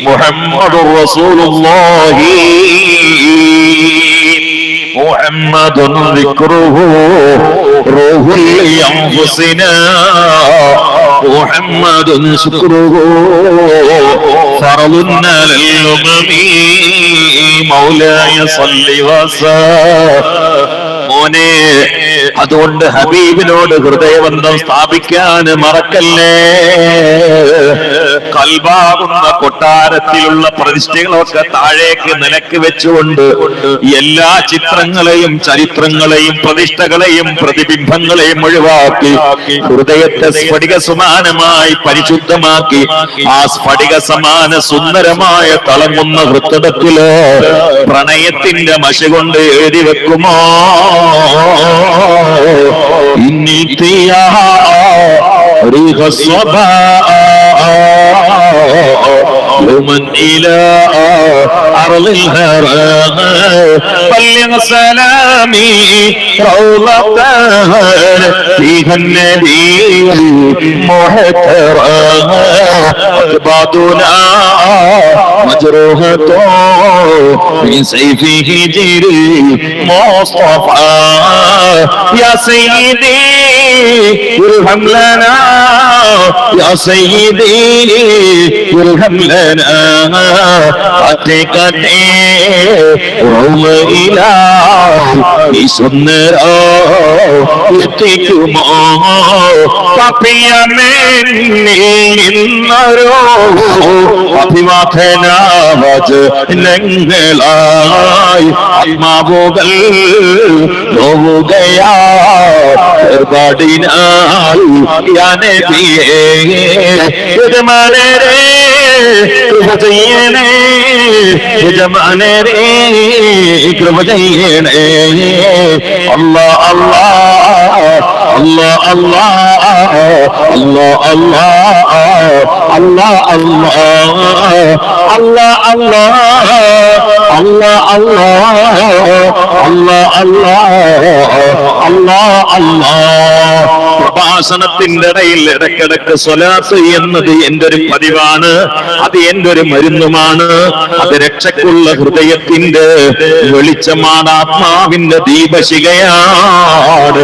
മുഹമ്മദുർ റസൂലുള്ളാഹി മുഹമ്മദുൻ ദിക്റുഹു റൂഹുൽ അൻഫുസിനാ മുഹമ്മദുൻ ശുക്റുഹു ഫർളുൻ അലൽ ഉമ്മി മൗലായ സല്ലി വസല്ലം. മോനെ, അതുകൊണ്ട് ഹബീബിനോട് ഹൃദയബന്ധം സ്ഥാപിക്കാൻ മറക്കല്ലേ. കൽബാകുന്ന കൊട്ടാരത്തിലുള്ള പ്രതിഷ്ഠകളൊക്കെ താഴേക്ക് നിലക്ക് വെച്ചുകൊണ്ട് എല്ലാ ചിത്രങ്ങളെയും ചരിത്രങ്ങളെയും പ്രതിഷ്ഠകളെയും പ്രതിബിംബങ്ങളെയും ഒഴിവാക്കി ഹൃദയത്തെ സ്ഫടിക സമാനമായി പരിശുദ്ധമാക്കി ആ സ്ഫടിക സമാന സുന്ദരമായ തളങ്ങുന്ന ഹൃദയത്തില് പ്രണയത്തിന്റെ മഷി കൊണ്ട് എഴുതി വെക്കുമോ? إني ريح الصباء يوما إلى أرض الهراء بلغ سلامي روضة فيها النبي المحترم أكبادنا مجروحة من سيفه جري مصطفى يا سيدي ارحم لنا يا سيدي ارحم لنا حقيقتي روم إلهي سنرا എത്തിക്കുമോ? പപ്പിയമേന്നോ അഭിവാദനാവത് ഞങ്ങളായി ആത്മാവുകൾ നോവുകയാൽ യാ നബിയേ ഇത് മലരെ കൃപ ചെയ്യണേ യജമാനരേ കൃപ ചെയ്യണേ അല്ലാ അല്ലാ അല്ലാ അല്ലാ അല്ലാ അല്ലാ അല്ലാ അല്ലാ അല്ലാ അല്ലാ അല്ലാ അല്ലാ അല്ലാ അല്ലാ അല്ലാ. പ്രഭാഷണത്തിന്റെ ഇടയിൽ ഇടയ്ക്കിടയ്ക്ക് സ്വലാത്ത് എന്നത് എന്റെ ഒരു പതിവാണ്. അത് എന്റെ ഒരു മരുന്നുമാണ്. അത് രക്ഷക്കുള്ള ഹൃദയത്തിന്റെ വെളിച്ചമാണ്, ആത്മാവിന്റെ ദീപശിഖയാണ്.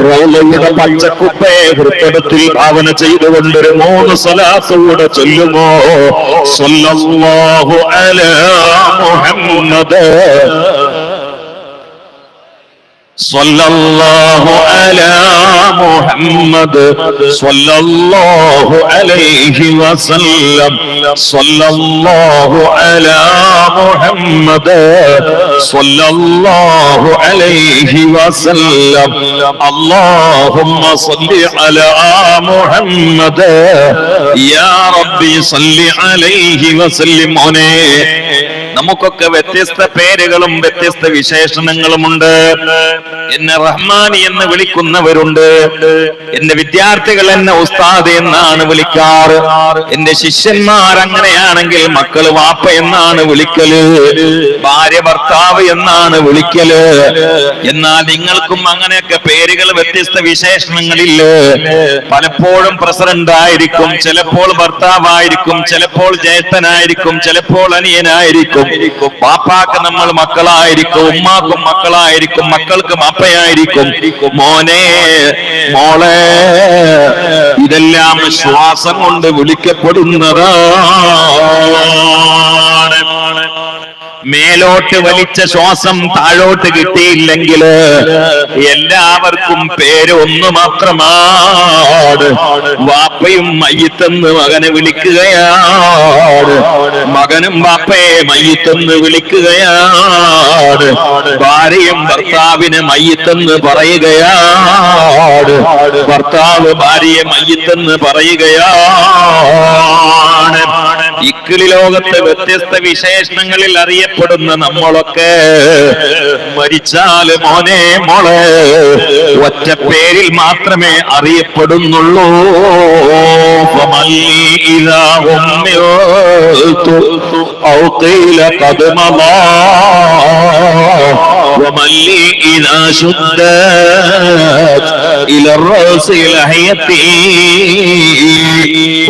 റൗളയുടെ പച്ചക്കുപ്പയെ ഹൃദയത്തിൽ ഭാവന ചെയ്തുകൊണ്ടൊരു 3 സ്വലാത്ത് കൂടെ ചൊല്ലുമോ? സ്വല്ലല്ലാഹു അലാ മുഹമ്മദ് സ്വല്ലല്ലാഹു അലാ മുഹമ്മദ് സ്വല്ലല്ലാഹു അലൈഹി വസല്ലം സ്വല്ലല്ലാഹു അലാ മുഹമ്മദ് സ്വല്ലല്ലാഹു അലൈഹി വസല്ലം അല്ലാഹുമ്മ സ്വല്ലി അലാ മുഹമ്മദ് യാ റബ്ബി സ്വല്ലി അലൈഹി വസല്ലം. മോനെ, നമുക്കൊക്കെ വ്യത്യസ്ത പേരുകളും വ്യത്യസ്ത വിശേഷണങ്ങളുമുണ്ട്. എന്നെ റഹ്മാനി എന്ന് വിളിക്കുന്നവരുണ്ട്. എന്റെ വിദ്യാർത്ഥികൾ എന്നെ ഉസ്താദ് എന്നാണ് വിളിക്കാറ്. എന്റെ ശിഷ്യന്മാർ അങ്ങനെയാണെങ്കിൽ മക്കള് വാപ്പ എന്നാണ് വിളിക്കല്, ഭാര്യ ഭർത്താവ് എന്നാണ് വിളിക്കല്. എന്നാൽ നിങ്ങൾക്കും അങ്ങനെയൊക്കെ പേരുകൾ വ്യത്യസ്ത വിശേഷണങ്ങളില്ലേ? പലപ്പോഴും പ്രസിഡന്റ് ആയിരിക്കും, ചിലപ്പോൾ ഭർത്താവായിരിക്കും, ചിലപ്പോൾ ജ്യേഷ്ഠനായിരിക്കും, ചിലപ്പോൾ അനിയനായിരിക്കും. പാപ്പാക്ക് നമ്മൾ മക്കളായിരിക്കും, ഉമ്മാക്കും മക്കളായിരിക്കും, മക്കൾക്ക് മാപ്പയായിരിക്കും. മോനെ, മോളെ, ഇതെല്ലാം ശ്വാസം കൊണ്ട് വിളിക്കപ്പെടുന്നതാണ്. മേലോട്ട് വലിച്ച ശ്വാസം താഴോട്ട് കിട്ടിയില്ലെങ്കിൽ എല്ലാവർക്കും പേര് ഒന്ന് മാത്രമാണ്. വാപ്പയും മയ്യിത്തെന്ന് മകനെ വിളിക്കുകയാണ്, മകനും വാപ്പയെ മയ്യിത്തെന്ന് വിളിക്കുകയാണ്, ഭാര്യയും ഭർത്താവിനെ മയ്യിത്തെന്ന് പറയുകയാണ്, ഭർത്താവ് ഭാര്യയെ മയ്യിത്തെന്ന് പറയുകയാണ്. ഇക്കിളി ലോകത്തെ വ്യത്യസ്ത വിശേഷണങ്ങളിൽ അറിയപ്പെടുന്ന നമ്മളൊക്കെ മരിച്ചാല് മോനെ, മോളെ, ഒറ്റ പേരിൽ മാത്രമേ അറിയപ്പെടുന്നുള്ളൂ. ومن لي إذا شدت إلى الرأس لحيتي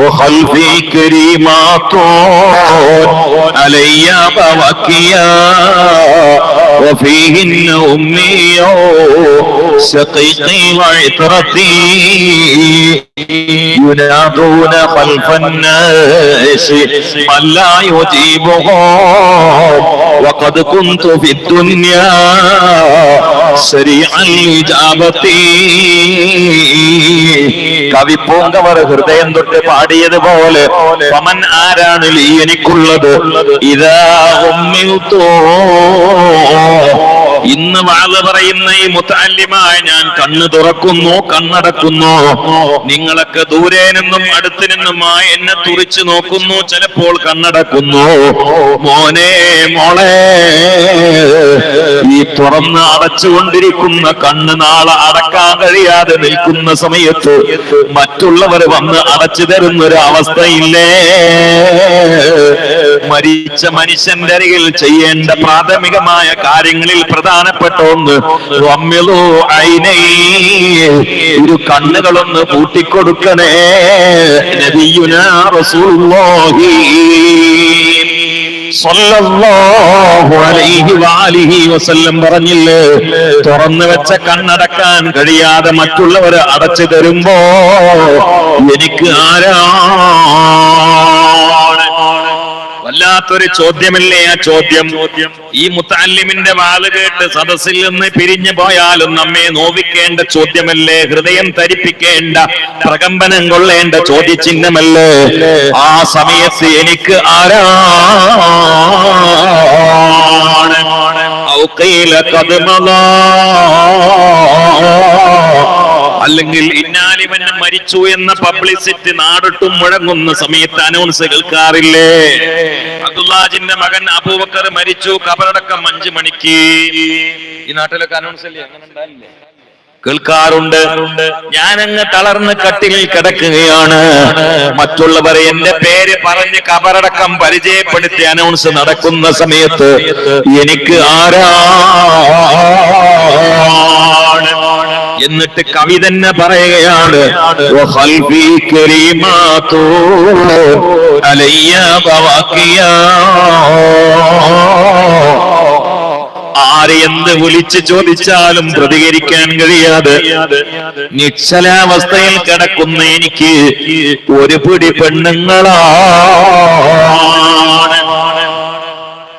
وخلفي كريمات علي بوكيا وفيهن أمي شقيقي وعطرتي ينادون خلف الناس من لا يجيبهم وقد كنت في الدنيا سريع الإجابة. കവി പൂങ്കവർ ഹൃദയം തൊട്ട് പാടിയതുപോലെ പമൻ ആരാണ് ലീ എനിക്കുള്ളത്? ഇതാ ഉമ്മിൽത്തോ, ഇന്ന് വാള് പറയുന്ന ഈ മുതഅല്ലിമായ ഞാൻ കണ്ണ് തുറക്കുന്നു, കണ്ണടക്കുന്നു. നിങ്ങളൊക്കെ ദൂരെ നിന്നും അടുത്തു നിന്നുമായി എന്നെ തുറിച്ചു നോക്കുന്നു, ചിലപ്പോൾ കണ്ണടക്കുന്നു. മോനെ, മോളെ, ഈ തുറന്ന് അടച്ചുകൊണ്ടിരിക്കുന്ന കണ്ണ് നാളെ അടക്കാൻ കഴിയാതെ നിൽക്കുന്ന സമയത്ത് മറ്റുള്ളവർ വന്ന് അടച്ചു തരുന്നൊരു അവസ്ഥയില്ലേ? മരിച്ച മനുഷ്യന്റെ അരികിൽ ചെയ്യേണ്ട പ്രാഥമികമായ കാര്യങ്ങളിൽ പ്രധാനപ്പെട്ട ഒന്ന് ഒരു കണ്ണുകളൊന്ന് പൂട്ടിക്കൊടുക്കണേ. നബിയുനാ റസൂലുള്ളാഹി സ്വല്ലല്ലാഹു അലൈഹി വആലിഹി വസല്ലം പറഞ്ഞില്ലേ, തുറന്നു വെച്ച കണ്ണടക്കാൻ കഴിയാതെ മറ്റുള്ളവർ അടച്ചു തരുമ്പോ എനിക്ക് ആരാണ്? വല്ലാത്തൊരു ചോദ്യമല്ലേ ആ ചോദ്യം. ഈ മുതഅല്ലിമിന്റെ വാല് കേട്ട് സദസ്സിൽ നിന്ന് പിരിഞ്ഞു പോയാലും നമ്മെ നോവിക്കേണ്ട ചോദ്യമല്ലേ? ഹൃദയം തരിപ്പിക്കേണ്ട, പ്രകമ്പനം കൊള്ളേണ്ട ചോദ്യചിഹ്നമല്ലേ? ആ സമയത്ത് എനിക്ക് ആരാണ്? അല്ലെങ്കിൽ ഇന്നാലിമൻ മരിച്ചു എന്ന പബ്ലിസിറ്റി നാടൊട്ടും മുഴങ്ങുന്ന സമയത്ത് അനൗൺസ് കേൾക്കാറില്ലേ? അബ്ദുല്ലാജിന്റെ മകൻ അബൂബക്കർ മരിച്ചു, ഖബറടക്കം 5 മണിക്ക്. ഈ നാട്ടിലൊക്കെ അനൗൺസ് അല്ലേ, അങ്ങനെ ഉണ്ടായില്ലേ? കേൾക്കാറുണ്ട്. ഞാനങ്ങ് തളർന്ന് കട്ടിലിൽ കിടക്കുകയാണ്. മറ്റുള്ളവരെ എന്റെ പേര് പറഞ്ഞ് ഖബറടക്കം പരിചയപ്പെടുത്തി അനൗൺസ് നടക്കുന്ന സമയത്ത് എനിക്ക് ആരാണ് എന്നിട്ട് കവി തന്നെ പറയുകയാണ്, ആര് എന്ത് വിളിച്ചു ചോദിച്ചാലും പ്രതികരിക്കാൻ കഴിയാതെ നിശ്ചലാവസ്ഥയിൽ കിടക്കുന്ന എനിക്ക് ഒരു പിടി പെണ്ണുങ്ങളാണ്.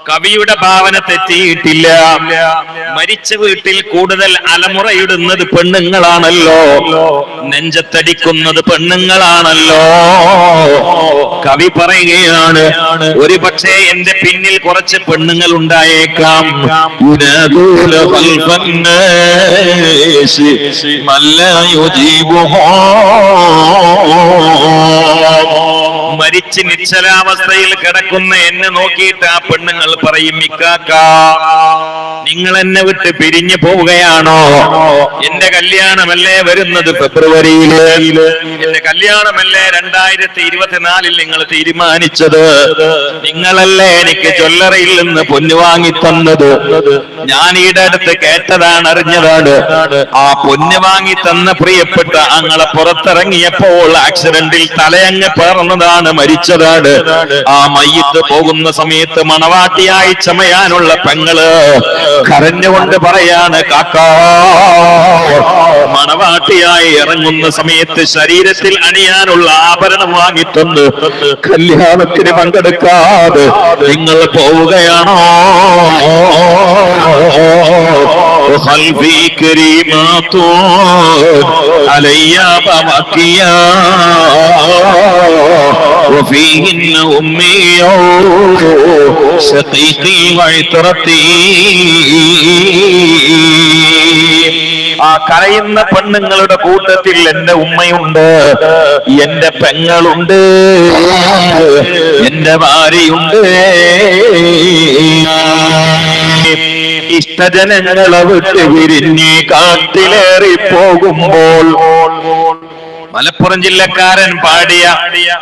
കവിയുടെ ഭാവന തെറ്റിയിട്ടില്ല. മരിച്ച വീട്ടിൽ കൂടുതൽ അലമുറയിടുന്നത് പെണ്ണുങ്ങളാണല്ലോ, നെഞ്ചത്തടിക്കുന്നത് പെണ്ണുങ്ങളാണല്ലോ. കവി പറയുകയാണ്, ഒരു പക്ഷേ എന്റെ പിന്നിൽ കുറച്ച് പെണ്ണുങ്ങൾ ഉണ്ടായേക്കാം. മരിച്ച് നിശ്ചലാവസ്ഥയിൽ കിടക്കുന്ന എന്നെ നോക്കിയിട്ട് ആ പെണ്ണുങ്ങൾ പറയും, ഇക്കാക്ക നിങ്ങൾ എന്നെ വിട്ട് പിരിഞ്ഞു പോവുകയാണോ? എന്റെ കല്യാണമല്ലേ വരുന്നത് ഫെബ്രുവരിയില്, എന്റെ കല്യാണമല്ലേ 2024 നിങ്ങൾ തീരുമാനിച്ചത്, നിങ്ങളല്ലേ എനിക്ക് ജ്വല്ലറിയിൽ നിന്ന് പൊന്നു വാങ്ങി തന്നത്. ഞാൻ ഈടെ അടുത്ത് കേട്ടതാണ്, അറിഞ്ഞതാണ്. ആ പൊന്നു വാങ്ങി തന്ന പ്രിയപ്പെട്ട അങ്ങളെ പുറത്തിറങ്ങിയപ്പോൾ ആക്സിഡന്റിൽ തലയങ്ങ് പേർന്നതാണ്, മരിച്ചതാണ്. ആ മയ്യത്ത് പോകുന്ന സമയത്ത് മണവാട്ടിയായി ചമയാനുള്ള പെങ്ങള് കരഞ്ഞുകൊണ്ട് പറയാണ്, കാക്കാ മണവാട്ടിയായി ഇറങ്ങുന്ന സമയത്ത് ശരീരത്തിൽ അണിയാനുള്ള ആഭരണം വാങ്ങിത്തന്ന് കല്യാണത്തിന് പങ്കെടുക്കാതെ നിങ്ങൾ പോവുകയാണോ? ഖൽബി കരീമാതു അലയ്യ ബവക്കിയാ وفيهن أمي شقيقي وعطرتي. ആ കരയുന്ന പെണ്ണുങ്ങളുടെ കൂട്ടത്തിൽ എന്റെ ഉമ്മയുണ്ട്, എന്റെ പെങ്ങളുണ്ട്, എന്റെ ഭാര്യയുണ്ട്. ഇഷ്ടജനങ്ങളെ വിട്ട് വിരിഞ്ഞ് കാട്ടിലേറി പോകുമ്പോൾ മലപ്പുറം ജില്ലക്കാരൻ പാടിയ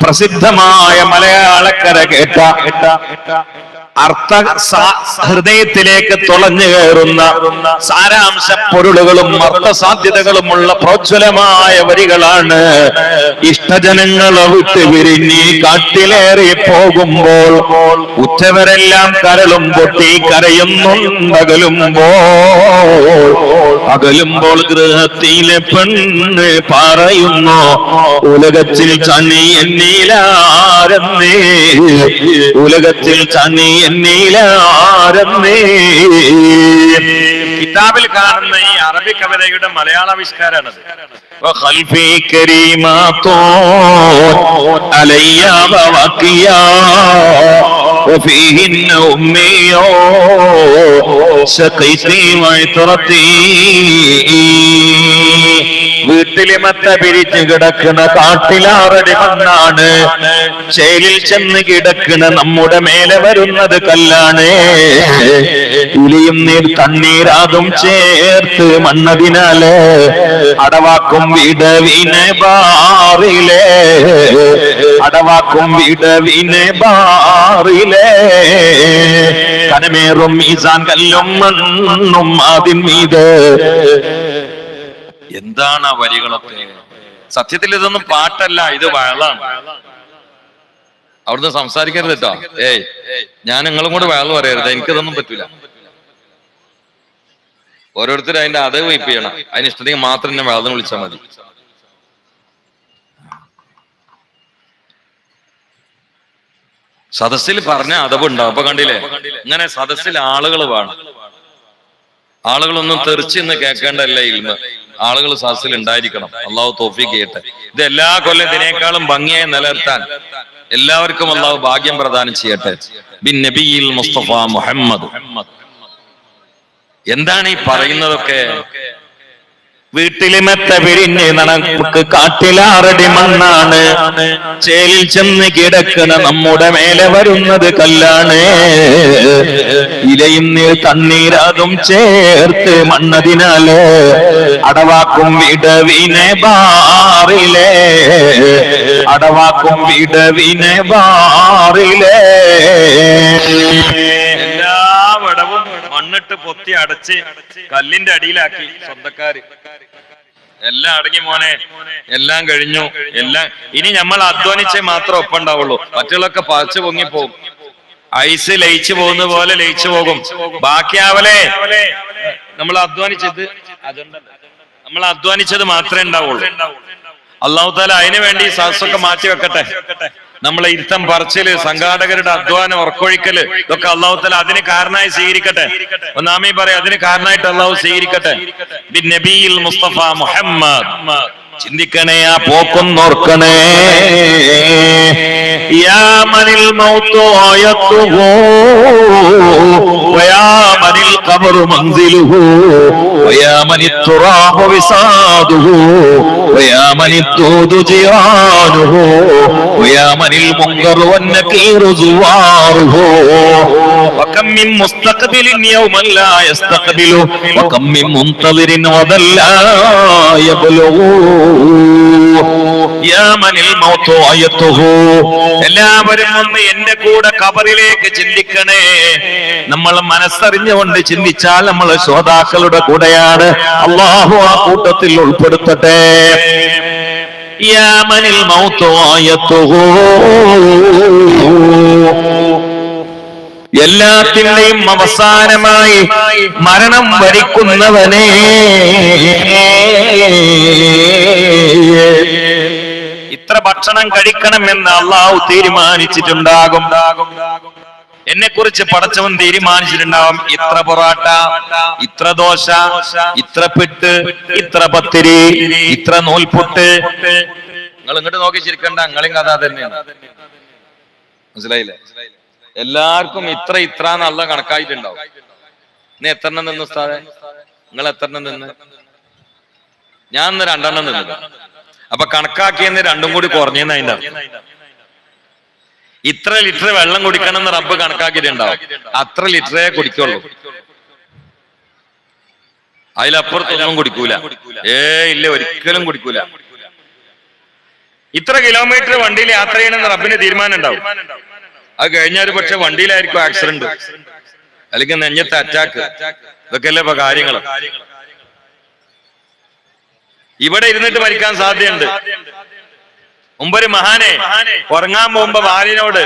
പ്രസിദ്ധമായ മലയാളക്കര കേട്ട അർത്ഥ ഹൃദയത്തിലേക്ക് തുളഞ്ഞു കയറുന്ന സാരാംശ പൊരുളുകളും അർത്ഥസാധ്യതകളുമുള്ള പ്രോജ്വലമായ വരികളാണ്. ഇഷ്ടജനങ്ങളെ വിട്ട് വിരിഞ്ഞ് കാട്ടിലേറി പോകുമ്പോൾ ഉറ്റവരെല്ലാം കരളും പൊട്ടി അകലുമ്പോൾ ഗൃഹത്തിലെ പെണ്ണ് പറയുന്നു, ഉലകത്തിൽ ചനി എന്നീലാരെന്നേ, ഉലകത്തിൽ ചനി എന്നീലാരെന്നേ. കിതാബിൽ കാണുന്ന ഈ അറബി കവിതയുടെ മലയാളാവിഷ്കാരാണത്. وخلفي كريمات علي بواقيا وفيهن أمي شقيقي وعطرتي. വീട്ടിലെ മത്ത പിരിച്ചു കിടക്കുന്ന കാട്ടിലാറടി മണ്ണാണ്, ചേലിൽ ചെന്ന് കിടക്കുന്ന നമ്മുടെ മേലെ വരുന്നത് കല്ലാണ്. ഇലിയും നീർ തണ്ണീരാതും ചേർത്ത് മണ്ണതിനാല് അടവാക്കും വിടവിനെ ബാറിലെ, അടവാക്കും വിടവിനെ ബാറിലെ. കനമേറും മീസാൻ കല്ലും മണ്ണും അതിൻ മീത്. എന്താണ് ആ വരികളൊക്കെ? സത്യത്തിൽ ഇതൊന്നും പാട്ടല്ല, ഇത് വയലാണ്. അവിടുന്ന് സംസാരിക്കരുത് കേട്ടോ. ഞാൻ നിങ്ങളും കൂടെ വയല് പറയരുത്, എനിക്കിതൊന്നും പറ്റൂല. ഓരോരുത്തരും അതിന്റെ അതവ് വയ്പ് ചെയ്യണം. അതിന് ഇഷ്ടത്തിൽ മാത്രം എന്നെ വയലിന് വിളിച്ചാൽ മതി. സദസ്സിൽ പറഞ്ഞ അതവുണ്ടാവും. അപ്പൊ കണ്ടില്ലേ, ഇങ്ങനെ സദസ്സിൽ ആളുകൾ വേണം. ആളുകളൊന്നും തെറിച്ചെന്ന് കേൾക്കേണ്ടല്ല ഇൽമ. ആളുകൾ സദസ്സിൽ ഉണ്ടായിരിക്കണം. അള്ളാഹു തൗഫീഖ് ചെയ്യട്ടെ. ഇത് എല്ലാ കൊല്ലം ഇതിനേക്കാളും ഭംഗിയായി നിലനിർത്താൻ എല്ലാവർക്കും അള്ളാഹു ഭാഗ്യം പ്രദാനം ചെയ്യട്ടെ. ബിൻ നബിയിൽ മുസ്തഫ മുഹമ്മദ്. എന്താണ് ഈ പറയുന്നതൊക്കെ? വീട്ടില് മെത്ത പിരിഞ്ഞ് നമുക്ക് കാട്ടിലാറടി മണ്ണാണ്, ചേലിൽ ചെന്ന് കിടക്കണ നമ്മുടെ മേലെ വരുന്നത് കല്ലാണ്. ഇലയും തണ്ണീരതും ചേർത്ത് മണ്ണതിനാല് അടവാക്കും വിടവിനെ ബാറിലെ, അടവാക്കും വിടവിനെ ബാറിലെ. എല്ലാ വടവും മണ്ണിട്ട് പൊത്തി അടച്ച് കല്ലിന്റെ അടിയിലാക്കി സ്വന്തക്കാര്. എല്ലാം അടങ്ങി മോനെ, എല്ലാം കഴിഞ്ഞു. എല്ലാം ഇനി നമ്മൾ അധ്വാനിച്ചേ മാത്രം ഒപ്പം ഉണ്ടാവുള്ളൂ. മറ്റുള്ളൊക്കെ പറിച്ചു പൊങ്ങിപ്പോകും. ഐസ് ലയിച്ചു പോകുന്ന പോലെ ലയിച്ചു പോകും. ബാക്കിയാവലേ നമ്മൾ അധ്വാനിച്ചത്, നമ്മൾ അധ്വാനിച്ചത് മാത്രമേ ഉണ്ടാവുള്ളൂ. അല്ലാഹു തആല അതിനു വേണ്ടി സദസ്സൊക്കെ മാറ്റി വെക്കട്ടെ. നമ്മളെ ഇരുത്തം പറച്ചില്, സംഘാടകരുടെ അധ്വാനം, ഉറക്കൊഴിക്കല്, ഇതൊക്കെ അല്ലാഹു തആല അതിന് കാരണമായി സ്വീകരിക്കട്ടെ. ഒന്നാമേ പറയാം, അതിന് കാരണമായിട്ട് അല്ലാഹു സ്വീകരിക്കട്ടെ. ബിൻ നബിയിൽ മുസ്തഫ മുഹമ്മദ്. ചിന്തിക്കണേ, ആ പോക്കൊന്നോർക്കണേ. യാ മനിൽ മൗതു ആയത്തുഹു വയാ മനിൽ ഖബറു മൻസിലുഹു വയാ മനിത് തുറാബു വിസാദുഹു വയാ മനിത് ദൂദു ജിറാനുഹു വയാ മനിൽ മുൻകറു വന്നകീറു സുവാറുഹു വകം മിൻ മുസ്തഖ്ബിലിൻ യൗമൻ ലാ യസ്തഖ്ബിലു വകം മിൻ മുൻതദിരിൻ വദൽ ലാ യബ്ലുഗു. യാ മനിൽ മൗതു ആയത്തുഹു, എല്ലാവരും ഒന്ന് എന്റെ കൂടെ ഖബറിലേക്ക് ചിന്തിക്കണേ. നമ്മൾ മനസ്സറിഞ്ഞുകൊണ്ട് ചിന്തിച്ചാൽ നമ്മൾ ശ്രോതാക്കളുടെ കൂടെയാണ്. അല്ലാഹു ആ കൂട്ടത്തിൽ ഉൾപ്പെടുത്തട്ടെ. യാ മനിൽ മൗതു ആയത്തുഹു, എല്ലാത്തിന്റെയും അവസാനമായി മരണം വരിക്കുന്നവനെ. ഇത്ര ഭക്ഷണം കഴിക്കണമെന്ന് അള്ളാഹു തീരുമാനിച്ചിട്ടുണ്ടാകും. എന്നെ കുറിച്ച് പടച്ചവൻ തീരുമാനിച്ചിട്ടുണ്ടാവും. ഇത്ര പൊറാട്ട, ഇത്ര ദോശ, ഇത്ര പിട്ട്, ഇത്ര പത്തിരി, ഇത്ര നൂൽപുട്ട്. നിങ്ങൾ ഇങ്ങോട്ട് നോക്കി ചിരിക്കണ്ട, നിങ്ങളും കഥ തന്നെയാണ്. മനസ്സിലായില്ലേ? എല്ലാവർക്കും ഇത്ര ഇത്ര എന്നുള്ള കണക്കായിട്ടുണ്ടാവും. നീ എത്രണ്ണം നിന്ന് ഉസ്താദേ? നിങ്ങൾ എത്രണ്ണം നിന്ന്? ഞാൻ ഇന്ന് 2 എണ്ണം നിന്നത്. അപ്പൊ കണക്കാക്കിയെന്ന് 2 കൂടി കുറഞ്ഞെന്ന് അതിന്റെ ഇത്ര ലിറ്റർ വെള്ളം കുടിക്കണം എന്ന് റബ്ബ് കണക്കാക്കിയിട്ടുണ്ടാവും. അത്ര ലിറ്ററേ കുടിക്കുള്ളൂ, അതിലപ്പുറത്തൊന്നും കുടിക്കൂല. ഇല്ല, ഒരിക്കലും കുടിക്കൂല. ഇത്ര കിലോമീറ്റർ വണ്ടിയിൽ യാത്ര ചെയ്യണമെന്ന് റബ്ബിന് തീരുമാനം ഉണ്ടാവും. അത് കഴിഞ്ഞാൽ പക്ഷെ വണ്ടിയിലായിരിക്കും ആക്സിഡന്റ്, അല്ലെങ്കിൽ നെഞ്ഞത്തെ അറ്റാക്ക്. ഇതൊക്കെയല്ലേ ഇപ്പൊ കാര്യങ്ങള്. ഇവിടെ ഇരുന്നിട്ട് മരിക്കാൻ സാധ്യതയുണ്ട്. മുമ്പൊരു മഹാനെ ഉറങ്ങാൻ പോകുമ്പോ ഭാര്യനോട്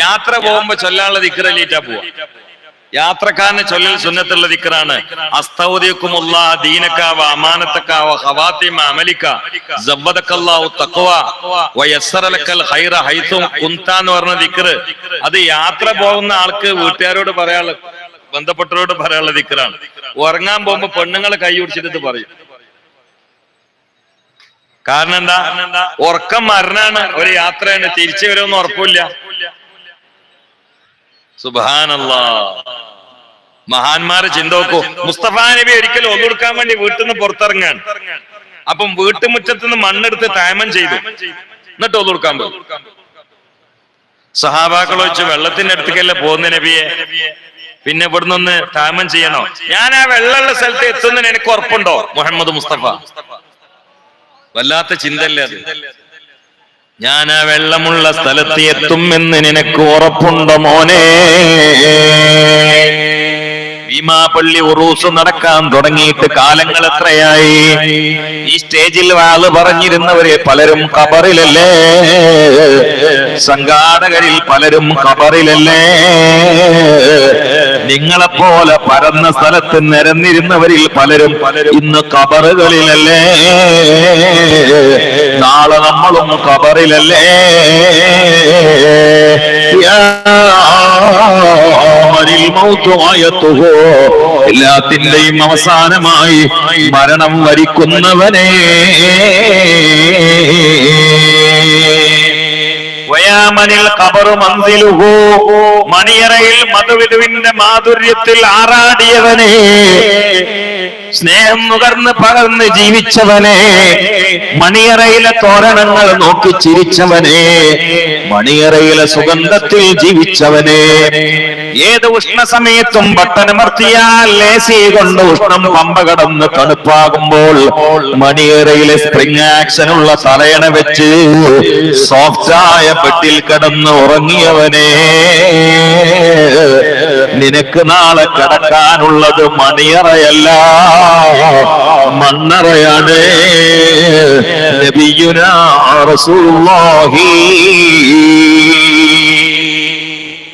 യാത്ര പോകുമ്പോ ചൊല്ലാനുള്ള ദിക്റല്ലിട്ടാ പോവാ. യാത്രക്കാരന് ചൊല്ലൽ സുന്നത്തുള്ള ദിക്റാണ്. അസ്തൗദികുമുല്ലാഹ ദീനക വ അമാനതക വ ഖവാതിമ അമലിക സവ്വദകല്ലാഹു തഖ്വ വ യസ്സറ ലക്കൽ ഖൈറ ഹൈതു കുൻത എന്ന് പറഞ്ഞ ദിക്ർ. അത് യാത്ര പോകുന്ന ആൾക്ക് വീട്ടുകാരോട് പറയാനുള്ള, ബന്ധപ്പെട്ടവരോട് പറയാനുള്ള ദിക്റാണ്. ഉറങ്ങാൻ പോകുമ്പോ പെണ്ണുങ്ങൾ കൈ പിടിച്ചിട്ട് പറയും. കാരണം എന്താ? ഉറക്കം മരണാണ്, ഒരു യാത്രയാണ്, തിരിച്ചു വരുമെന്ന് ഉറപ്പില്ല. സുബ്ഹാനല്ലാഹ്. മഹാന്മാരെ ചിന്ത നോക്കൂ. മുസ്തഫ നബി ഒരിക്കലും ഒന്നുകൊടുക്കാൻ വേണ്ടി വീട്ടിൽ നിന്ന് പുറത്തിറങ്ങാൻ. അപ്പം വീട്ടുമുറ്റത്ത് നിന്ന് മണ്ണെടുത്ത് തയമം ചെയ്തു, എന്നിട്ട് ഒന്നുകൊടുക്കാൻ പോയി. സഹാബാക്കൾ വെച്ച് വെള്ളത്തിന്റെ അടുത്തേക്കല്ലേ പോകുന്ന നബിയെ, പിന്നെ ഇവിടുന്ന് ഒന്ന് തയമം ചെയ്യണോ? ഞാൻ ആ വെള്ളമുള്ള സ്ഥലത്ത് എത്തുന്നതിന് എനിക്ക് ഉറപ്പുണ്ടോ? മുഹമ്മദ് മുസ്തഫ. വല്ലാത്ത ചിന്തല്ലേ അത്. ഞാൻ ആ വെള്ളമുള്ള സ്ഥലത്ത് എത്തുമെന്ന് നിനക്ക് ഉറപ്പുണ്ടോ മോനെ? ഭീമാപള്ളി ഉറൂസ് നടക്കാൻ തുടങ്ങിയിട്ട് കാലങ്ങൾ എത്രയായി? ഈ സ്റ്റേജിൽ വാള് പറഞ്ഞിരുന്നവരെ പലരും ഖബറിലല്ലേ? സംഘാടകരിൽ പലരും ഖബറിലല്ലേ? നിങ്ങളെപ്പോലെ പരന്ന സ്ഥലത്ത് നിരന്നിരുന്നവരിൽ പലരും ഇന്ന് ഖബറുകളിലല്ലേ? നാളെ നമ്മളും ഖബറിലല്ലേ? എല്ലാത്തിന്റെയും അവസാനമായി മരണം വരിക്കുന്നവനെ. മണിയറയിൽ മധുവിധുവിന്റെ മാധുര്യത്തിൽ ആറാടിയവനെ. സ്നേഹം നുകർന്ന് പകർന്ന് ജീവിച്ചവനെ, മണിയറയിലെ തോരണങ്ങൾ നോക്കി ചിരിച്ചവനെ, മണിയറയിലെ സുഗന്ധത്തിൽ ജീവിച്ചവനെ, ഏത് ഉഷ്ണ സമയത്തും ബട്ടനമർത്തിയാൽ ലേസി കൊണ്ട് ഉഷ്ണം പമ്പ കടന്ന് തണുപ്പാകുമ്പോൾ മണിയറയിലെ സ്പ്രിംഗ് ആക്ഷൻ ഉള്ള തലയണ വെച്ച് സോഫ്റ്റായ ബെഡിൽ കിടന്ന് ഉറങ്ങിയവനെ, നിനക്ക് നാളെ കിടക്കാനുള്ളത് മണിയറയല്ല, മണ്ണറയാണ്. നബിയുനാ റസൂലുള്ളാഹി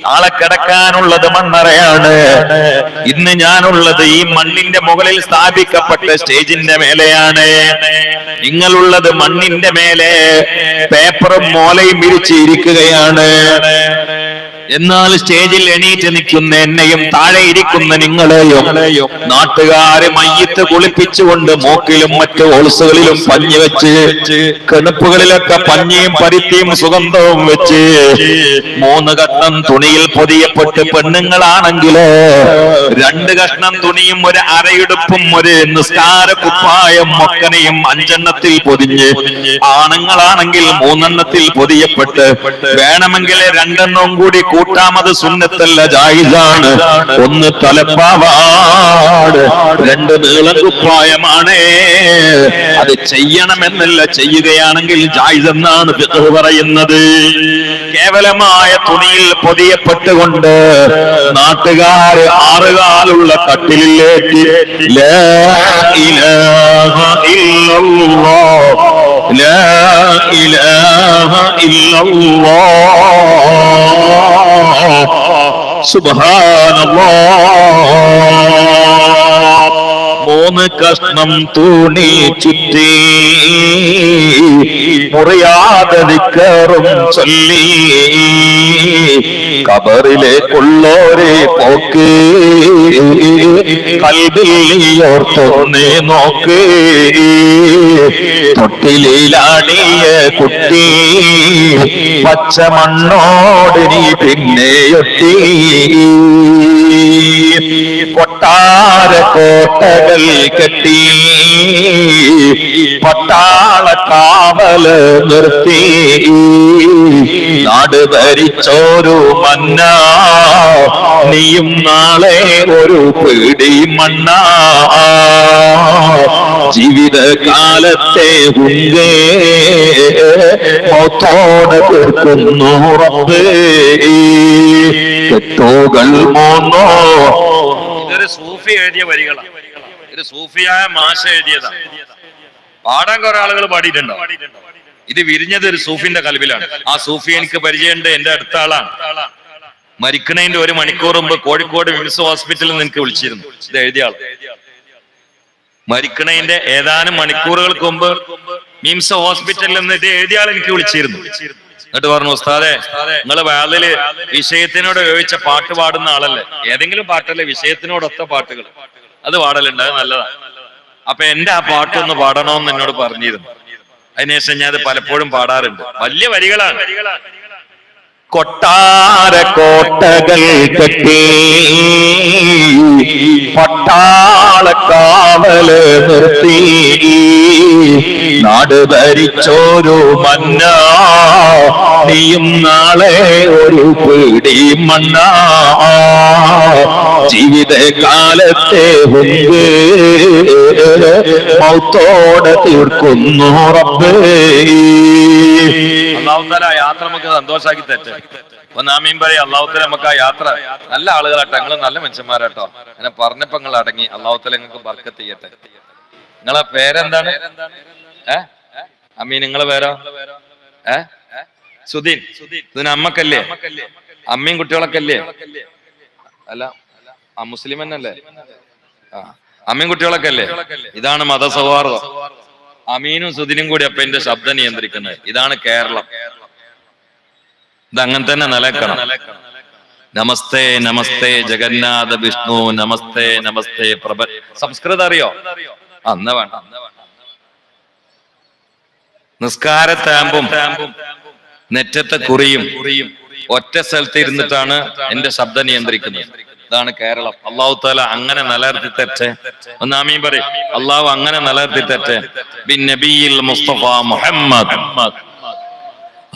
നാളെ കിടക്കാനുള്ളത് മണ്ണറയാണ്. ഇന്ന് ഞാനുള്ളത് ഈ മണ്ണിന്റെ മുകളിൽ സ്ഥാപിക്കപ്പെട്ട സ്റ്റേജിന്റെ മേലെയാണ്. നിങ്ങളുള്ളത് മണ്ണിന്റെ മേലെ പേപ്പറും മോലയും വിരിച്ചിരിക്കുകയാണ്. എന്നാൽ സ്റ്റേജിൽ എണീറ്റ് നിൽക്കുന്ന എന്നെയും താഴെ ഇരിക്കുന്ന നിങ്ങളെയും നാട്ടുകാരെ മയ്യത്ത് കുളിപ്പിച്ചുകൊണ്ട് മൂക്കിലും മറ്റു ഹോൾസുകളിലും പഞ്ഞി വെച്ച് കിണുപ്പുകളിലൊക്കെ പഞ്ഞിയും പരുത്തിയും സുഗന്ധവും വെച്ച് 3 കഷ്ണം തുണിയിൽ പൊതിയപ്പെട്ട് പെണ്ണുങ്ങളാണെങ്കിലോ 2 കഷ്ണം തുണിയും ഒരു അരയുടുപ്പും ഒരു നിസ്കാര കുപ്പായം മൊക്കനെയും 5 എണ്ണത്തിൽ പൊതിഞ്ഞ്, ആണുങ്ങളാണെങ്കിൽ 3 എണ്ണത്തിൽ പൊതിയപ്പെട്ട്, വേണമെങ്കിൽ 2 എണ്ണം കൂടി കൂട്ടാമത് സുന്നത്തല്ല, ജായിസാണ്. 1 തലപ്പാവാട്, 2 നീളം കുപ്പായമാണ്. അത് ചെയ്യണമെന്നല്ല, ചെയ്യുകയാണെങ്കിൽ ജായിസ് എന്നാണ് ഫിഖ് പറയുന്നത്. കേവലമായ തുണിയിൽ പൊതിയപ്പെട്ടുകൊണ്ട് നാട്ടുകാര് 6 കാലുള്ള കട്ടിലിലേക്ക് ലാ ഇലാഹ ഇല്ലല്ലാഹ്, ലാ ഇലാഹ ഇല്ലല്ലാഹ്, സുബ്ഹാനല്ലാഹ്. 3 കഷ്ണം തുണി ചുറ്റി മുറിയാതെ ദിക്റും ചൊല്ലി കബറിലേക്കുള്ളോരെ പോക്ക് കൽബിയോർത്തൊന്നേ നോക്ക്. തൊട്ടിലാടിയ കുട്ടി പച്ച മണ്ണോട് നീ പിന്നെയൊട്ടി. കൊട്ടാര കോട്ടകൾ കെട്ടി പട്ടാള കാവല് നിർത്തി നാട് ഭരിച്ചോരു മന്ന, നീയും നാളെ ഒരു പിടി മണ്ണ. ജീവിതകാലത്തെ ഹുങ്കേ മൗത്തോടെ തീർക്കുന്നു റബ്ബ്. കെട്ടുകൾ മോന്നോ. ഇതൊരു സൂഫി എഴുതിയ വരികളാണ്. ഇത് സൂഫിയായ മാഷ എഴുതിയതാണ്. പാടാൻ കുറെ ആളുകൾ പാടിയിട്ടുണ്ടോ? ഇത് വിരിഞ്ഞത് ഒരു സൂഫിന്റെ കൽവിലാണ്. ആ സൂഫി എനിക്ക് പരിചയമുണ്ട്, എന്റെ അടുത്ത ആളാണ്. മരിക്കണതിന്റെ 1 മണിക്കൂർ മുമ്പ് കോഴിക്കോട് വിംസ് ഹോസ്പിറ്റലിൽ നിന്ന് എനിക്ക് വിളിച്ചിരുന്നു. ഇത് എഴുതിയ ആൾ മരിക്കണതിന്റെ ഏതാനും മണിക്കൂറുകൾക്ക് മുമ്പ് മിംസ് ഹോസ്പിറ്റലിൽ നിന്ന് ഇത് എഴുതിയ ആൾ എനിക്ക് വിളിച്ചിരുന്നു. എന്നിട്ട് പറഞ്ഞു, ഉസ്താദെ, നിങ്ങൾ വാലില് വിഷയത്തിനോട് ഉപയോഗിച്ച പാട്ട് പാടുന്ന ആളല്ലേ, ഏതെങ്കിലും പാട്ടല്ലേ വിഷയത്തിനോടൊത്ത പാട്ടുകൾ അത് പാടലുണ്ട്, അത് നല്ലതാണ്. അപ്പൊ എന്റെ ആ പാട്ടൊന്ന് പാടണമെന്ന് എന്നോട് പറഞ്ഞിരുന്നു. അതിനുശേഷം ഞാൻ അത് പലപ്പോഴും പാടാറുണ്ട്. വലിയ വരികളാണ്. കൊട്ടാര കോട്ടകൾ കെട്ടി പട്ടാള കാവല് നിർത്തി നാട് ഭരിച്ചോരു മന്ന, നീയും നാളെ ഒരു പിടി മണ്ണ. ജീവിതകാലത്തെ ഹുങ്ക് മൗത്തോടെ തീർക്കുന്നു റബ്ബ്. അല്ലാഹു തആല യാത്ര നമുക്ക് സന്തോഷാക്കി തെറ്റ്. ഒന്നാമീൻ പറയും, അല്ലാഹു തആല നമുക്ക് ആ യാത്ര, നല്ല ആളുകളാട്ടോ, നിങ്ങൾ നല്ല മനുഷ്യന്മാരാട്ടോ, അങ്ങനെ പറഞ്ഞപ്പോ നിങ്ങൾ അടങ്ങി. അല്ലാഹു തആല നിങ്ങൾക്ക് ബർക്കത്ത് ചെയ്യട്ടെ. നിങ്ങളെ പേരെന്താണ്? അമ്മീൻ, നിങ്ങളെ പേരോ? സുദീൻ. ഇതിന് അമ്മക്കല്ലേ? അമ്മയും കുട്ടികളൊക്കെ അല്ലേ? അല്ല, ആ മുസ്ലിം തന്നെയല്ലേ? ആ, അമ്മയും കുട്ടികളൊക്കെ അല്ലേ? ഇതാണ് മതസൗഹാർദ്ദം. അമീനും സുദിനും കൂടി അപ്പൊ എന്റെ ശബ്ദം നിയന്ത്രിക്കുന്നത്. ഇതാണ് കേരളം. ഇത് അങ്ങനെ തന്നെ നിലക്കണം. നമസ്തേ നമസ്തേ ജഗന്നാഥ വിഷ്ണു, നമസ്തേ നമസ്തേ പ്രഭ. സംസ്കൃതം അറിയോ? അന്ന് വേണ്ട. നിസ്കാരത്താമ്പും നെറ്റത്തെ കുറിയും ഒറ്റ സ്ഥലത്ത് ഇരുന്നിട്ടാണ് എന്റെ ശബ്ദം നിയന്ത്രിക്കുന്നത്. ഇതാണ് കേരളം. അള്ളാഹു താല അങ്ങനെ നിലനിർത്തി തെറ്റേ. ഒന്ന് ആമീൻ പറയും. അള്ളാഹു അങ്ങനെ നിലനിർത്തി തെറ്റേ. ബിൻ നബിയിൽ മുസ്തഫ മുഹമ്മദ്.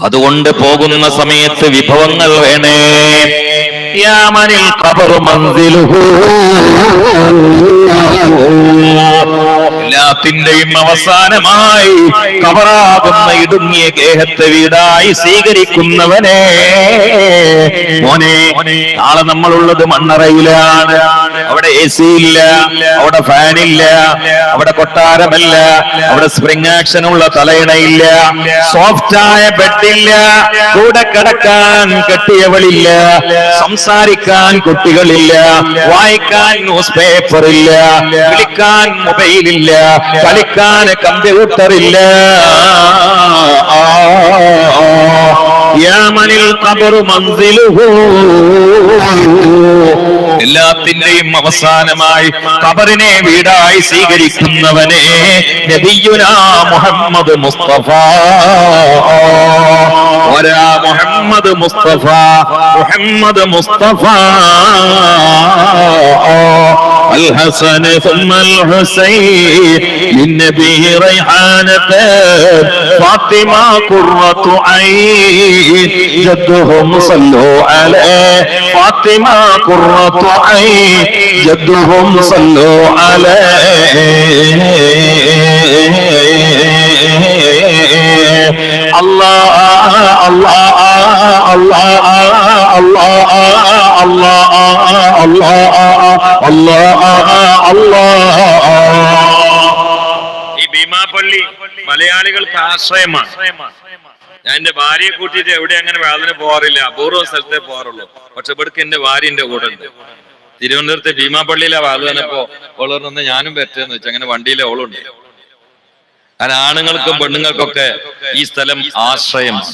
അതുകൊണ്ട് പോകുന്ന സമയത്ത് വിഭവങ്ങൾ വേണേ. യാമനിൽ ഖബറു മൻസിലുഹു, എല്ലാത്തിന്റെയും അവസാനമായി ഖബറാകുന്ന ഇടുങ്ങിയ ഗേഹത്തെ വീടായി സ്വീകരിക്കുന്നവനെ, മോനെ, നാളെ നമ്മളുള്ളത് മണ്ണറയിലാണ്. അവിടെ AC ഇല്ല, അവിടെ ഫാനില്ല, അവിടെ കൊട്ടാരമല്ല, അവിടെ സ്പ്രിംഗ് ആക്ഷൻ ഉള്ള തലയിണയില്ല, സോഫ്റ്റായ ബെഡില്ല, കൂടെ കിടക്കാൻ കെട്ടിയവളില്ല, സംസാരിക്കാൻ കുട്ടികളില്ല, വായിക്കാൻ ന്യൂസ് പേപ്പർ ഇല്ല, വിളിക്കാൻ മൊബൈലില്ല, കളിക്കാൻ കമ്പ്യൂട്ടറില്ല. യാമനിൽ ഖബറു മൻസിലുഹു, എല്ലാത്തിന്റെയും അവസാനമായി ഖബറിനെ വീടായി സ്വീകരിക്കുന്നവനെ നബിയുനാ മുഹമ്മദ് മുസ്തഫ. ഒരാ മുഹമ്മദ് മുസ്തഫ, മുഹമ്മദ് മുസ്തഫ. الحسن ثم الحسين للنبي ريحانة فاطمة قرة عين جدهم صلوا عليه فاطمة قرة عين جدهم صلوا عليه. الله الله الله الله الله ഈ ഭീമാപള്ളി മലയാളികൾക്ക് ആശ്രയമാണ്. ഞാൻ എന്റെ ഭാര്യയെ കൂട്ടിയിട്ട് എവിടെ അങ്ങനെ വാതിന് പോകാറില്ല, അപൂർവ സ്ഥലത്തേ പോകാറുള്ളൂ. പക്ഷെ ഇവിടേക്ക് എന്റെ ഭാര്യ എന്റെ കൂടെ ഉണ്ട്. തിരുവനന്തപുരത്തെ ഭീമാപള്ളിയിലെ വാതിനപ്പോ ഓളൊന്ന് ഞാനും പറ്റേന്ന് വെച്ചാൽ അങ്ങനെ വണ്ടിയിലെ ഓളുണ്ട്. കാരണം ആണുങ്ങൾക്കും പെണ്ണുങ്ങൾക്കൊക്കെ ഈ സ്ഥലം ആശ്രയമാണ്.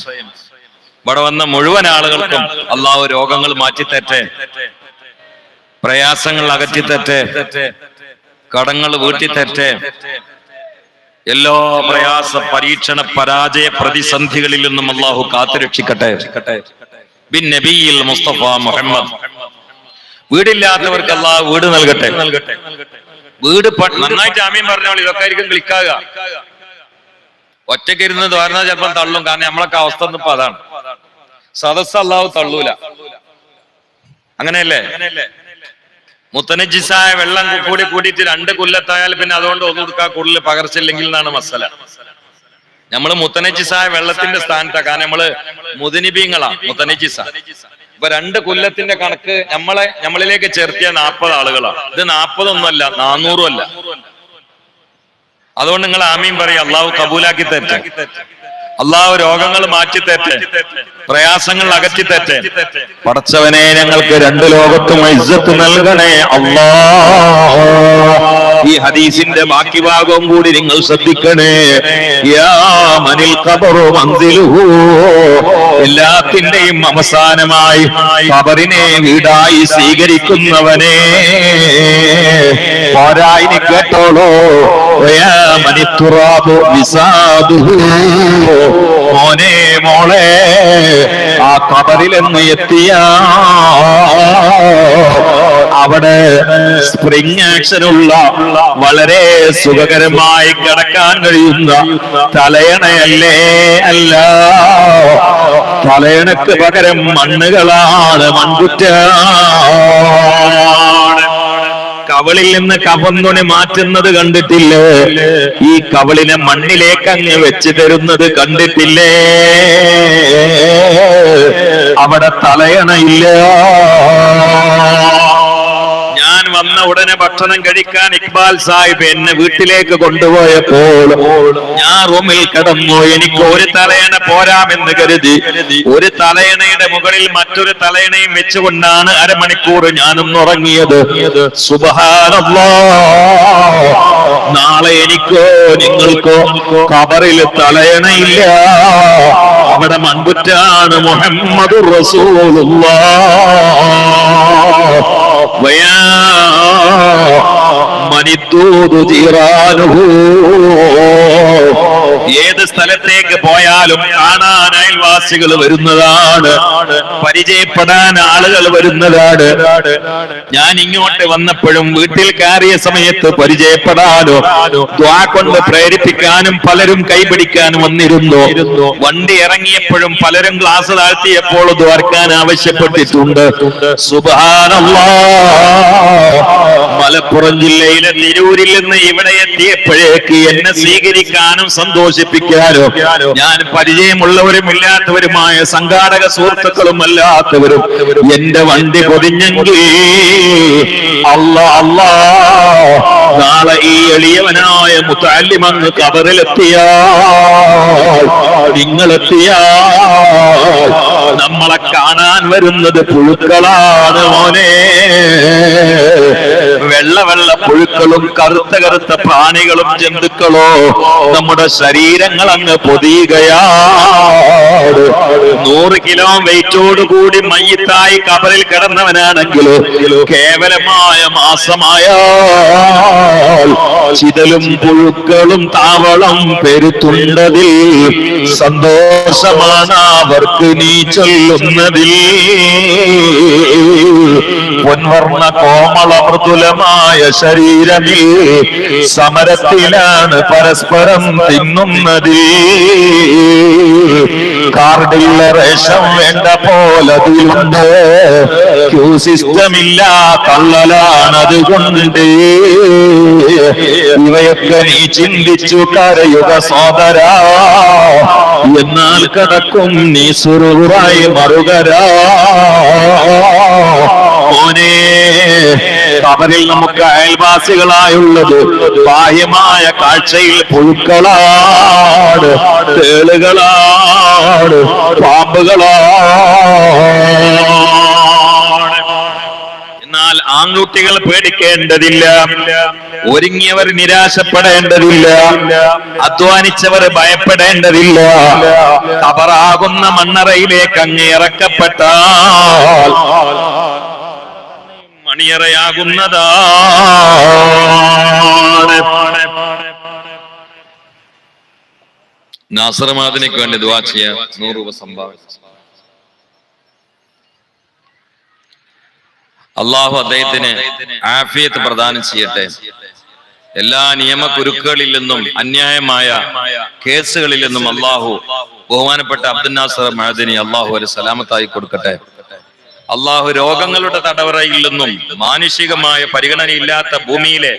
ഇവിടെ വന്ന മുഴുവൻ ആളുകൾക്കും അള്ളാഹു രോഗങ്ങൾ മാറ്റിത്തരട്ടെ, പ്രയാസങ്ങൾ അകറ്റിത്തരട്ടെ, കടങ്ങൾ വീട്ടിത്തരട്ടെ, എല്ലാ പ്രയാസ പരീക്ഷണ പരാജയ പ്രതിസന്ധികളിൽ നിന്നും അള്ളാഹു കാത്തുരക്ഷിക്കട്ടെ. ബിൻ നബിയിൽ മുസ്തഫ മുഹമ്മദ്. വീടില്ലാത്തവർക്ക് അള്ളാഹു വീട് നൽകട്ടെ. വീട് നന്നായിട്ട് ആമീൻ പറഞ്ഞോളൂ. ഇതൊക്കെ ആയിരിക്കും ക്ലിക്കാകുക. ഒറ്റയ്ക്ക് ഇരുന്ന് ദ്വാരണ ചിലപ്പം തള്ളും. കാരണം നമ്മളൊക്കെ അവസ്ഥ ഒന്നും ഇപ്പൊ അതാണ്. സദസ്സ് അള്ളാഹു തള്ളൂല. അങ്ങനെയല്ലേ? മുത്തനജിസായ വെള്ളം കൂടി കൂടിയിട്ട് 2 കൊല്ലത്തായാൽ പിന്നെ അതുകൊണ്ട് ഒന്നുകൊടുക്കാൻ കൂടുതൽ പകർച്ചില്ലെങ്കിൽ എന്നാണ് മസല. നമ്മള് മുത്തനജിസായ വെള്ളത്തിന്റെ സ്ഥാനത്താണ്. കാരണം നമ്മള് മുദനിബീങ്ങളാ മുത്തനജിസ. ഇപ്പൊ 2 കൊല്ലത്തിന്റെ കണക്ക് നമ്മളിലേക്ക് ചേർത്തിയ 40 ആളുകളാണ്. ഇത് 40 ഒന്നുമല്ല, 400 അല്ല. അതുകൊണ്ട് നിങ്ങൾ ആമീൻ പറയും. അള്ളാഹു കബൂലാക്കി തരട്ടെ. അള്ളാഹു രോഗങ്ങൾ മാറ്റിത്തരട്ടെ, പ്രയാസങ്ങൾ അകറ്റിത്തരട്ടെ. പടച്ചവനെ, ഞങ്ങൾക്ക് 2 ലോകത്തും ഇസ്സത്ത് നൽകണേ അല്ലാഹ്. ഈ ഹദീസിന്റെ ബാക്കി ഭാഗവും കൂടി നിങ്ങൾ ശ്രദ്ധിക്കണേ. യാ മനിൽ ഖബറു മൻസിലുഹു, എല്ലാത്തിന്റെയും അവസാനമായി ഖബറിനെ വീടായി സ്വീകരിക്കുന്നവനെ. പോരായിനി കേട്ടോളൂ. യാ മനിത്തുറാബു വിസാദുഹു, മോനെ, മോളെ, ആ ഖബറിലെന്ന് എത്തിയ അവിടെ സ്പ്രിംഗ് ആക്ഷനുള്ള വളരെ സുഖകരമായി കിടക്കാൻ കഴിയുന്ന തലയണയല്ലേ? അല്ല, തലയണക്ക് പകരം മണ്ണുകളാണ്, മൺകുറ്റാണ്. കവളിൽ നിന്ന് കവന്നുണി മാറ്റുന്നത് കണ്ടിട്ടില്ലേ? ഈ കവളിനെ മണ്ണിലേക്ക് അങ്ങ് വെച്ച് തരുന്നത് കണ്ടിട്ടില്ലേ? അവിടെ തലയണയില്ല. ഞാൻ വന്ന ഉടനെ ഭക്ഷണം കഴിക്കാൻ ഇക്ബാൽ സാഹിബ് എന്നെ വീട്ടിലേക്ക് കൊണ്ടുപോയപ്പോൾ ഞാൻ റൂമിൽ കിടന്നു. എനിക്ക് ഒരു തലയണ പോരാമെന്ന് കരുതി ഒരു തലയണയുടെ മുകളിൽ മറ്റൊരു തലയണയും വെച്ചുകൊണ്ടാണ് അരമണിക്കൂർ ഞാനും ഉറങ്ങിയത്. സുബ്ഹാനല്ലാഹ്, നാളെ എനിക്കോ നിങ്ങൾക്കോ ഖബറിൽ തലയണയില്ല. അവിടെ മൺകുറ്റാണ്. മുഹമ്മദുർ റസൂലുള്ളാഹ്. മനിദ്ദൂദു ജീറാനുഹു. ഏത് സ്ഥലത്തേക്ക് പോയാലും കാണാൻ അയൽവാസികൾ വരുന്നതാണ്, പരിചയപ്പെടാൻ ആളുകൾ വരുന്നതാണ്. ഞാൻ ഇങ്ങോട്ട് വന്നപ്പോഴും വീട്ടിൽ കയറിയ സമയത്ത് പരിചയപ്പെടാനോ ദ്വാ കൊണ്ട് പ്രേരിപ്പിക്കാനും പലരും കൈപിടിക്കാനും വന്നിരുന്നു. വണ്ടി ഇറങ്ങിയപ്പോഴും പലരും ഗ്ലാസ് താഴ്ത്തിയപ്പോൾ ദ്വാർക്കാൻ ആവശ്യപ്പെട്ടിട്ടുണ്ട്. സുബ്ഹാനല്ലാഹ്. മലപ്പുറം ജില്ലയിലെ തിരൂരിൽ നിന്ന് ഇവിടെ എത്തിയപ്പോഴേക്ക് എന്നെ സ്വീകരിക്കാനും സന്തോഷിപ്പിക്കാനും ഞാൻ പരിചയമുള്ളവരും ഇല്ലാത്തവരുമായ സംഘാടക സുഹൃത്തുക്കളും അല്ലാത്തവരും എന്റെ വണ്ടി പൊതിഞ്ഞെങ്കിൽ അല്ലാ നാളെ ഈ എളിയവനായ മുതഅല്ലിം അങ്ങ് ഖബറിലെത്തിയാൽ, നിങ്ങളെത്തിയാൽ നമ്മളെ കാണാൻ വരുന്നത് പുഴുക്കളാണ് മോനെ. വെള്ള പുഴുക്കളും കറുത്ത പ്രാണികളും ജന്തുക്കളോ നമ്മുടെ ശരീരങ്ങൾ അങ്ങ് പൊതിയുകയാണ്. 100 കിലോ വെയിറ്റോടുകൂടി മയ്യിത്തായി ഖബറിൽ കിടന്നവനാണെങ്കിലോ കേവലമായ മാസമായാൽ ചിതലും പുഴുക്കളും താവളം പെരുത്തുണ്ടതിൽ സന്തോഷമാണ് അവർക്ക് നീ ചൊല്ലുന്നതിൽ. പൊൻവർണ്ണ കോമള മൃദുലമായ ശരീരമിൽ സമരത്തിലാണ് പരസ്പരം തിന്നുന്നത്. കാർഡില്ല റേഷം വേണ്ട പോലതിലുണ്ട്, ക്യൂ സിസ്റ്റമില്ല കള്ളലാണത് കൊണ്ട്. ഇവയൊക്കെ നീ ചിന്തിച്ചു കരയുക സോദരാ, എന്നാൽ കിടക്കും നീ സുറൂറായി മറുകരാ. മോനെ, ഖബറിൽ നമുക്ക് അയൽവാസികളായുള്ളത് ബാഹ്യമായ കാഴ്ചയിൽ പുഴുക്കളാണ്, തേളുകളാണ്, പാമ്പുകളാണ്. എന്നാൽ ആൺകുട്ടികൾ പേടിക്കേണ്ടതില്ല, ഒരുങ്ങിയവർ നിരാശപ്പെടേണ്ടതില്ല, അധ്വാനിച്ചവർ ഭയപ്പെടേണ്ടതില്ല. ഖബറാകുന്ന മണ്ണറയിലേക്ക് അങ്ങ് ഇറക്കപ്പെട്ടാൽ മണിയറയാകുന്നതാണ്. നാസർ മാദിനിക്ക് വേണ്ടി ദുആ ചെയ്യാൻ 100 രൂപ സംഭാവന. അള്ളാഹു അദ്ദേഹത്തിന് ആഫിയത്ത് പ്രദാനം ചെയ്യട്ടെ. എല്ലാ നിയമക്കുരുക്കുകളിൽ നിന്നും അന്യായമായ കേസുകളിൽ നിന്നും അള്ളാഹു ബഹുമാനപ്പെട്ട അബ്ദുൽ നാസർ മഅദനി അള്ളാഹു ഒരു സലാമത്തായി കൊടുക്കട്ടെ. അള്ളാഹു രോഗങ്ങളുടെ തടവറയിൽ നിന്നും മാനുഷികമായ പരിഗണനയില്ലാത്ത ഭൂമിയിലെ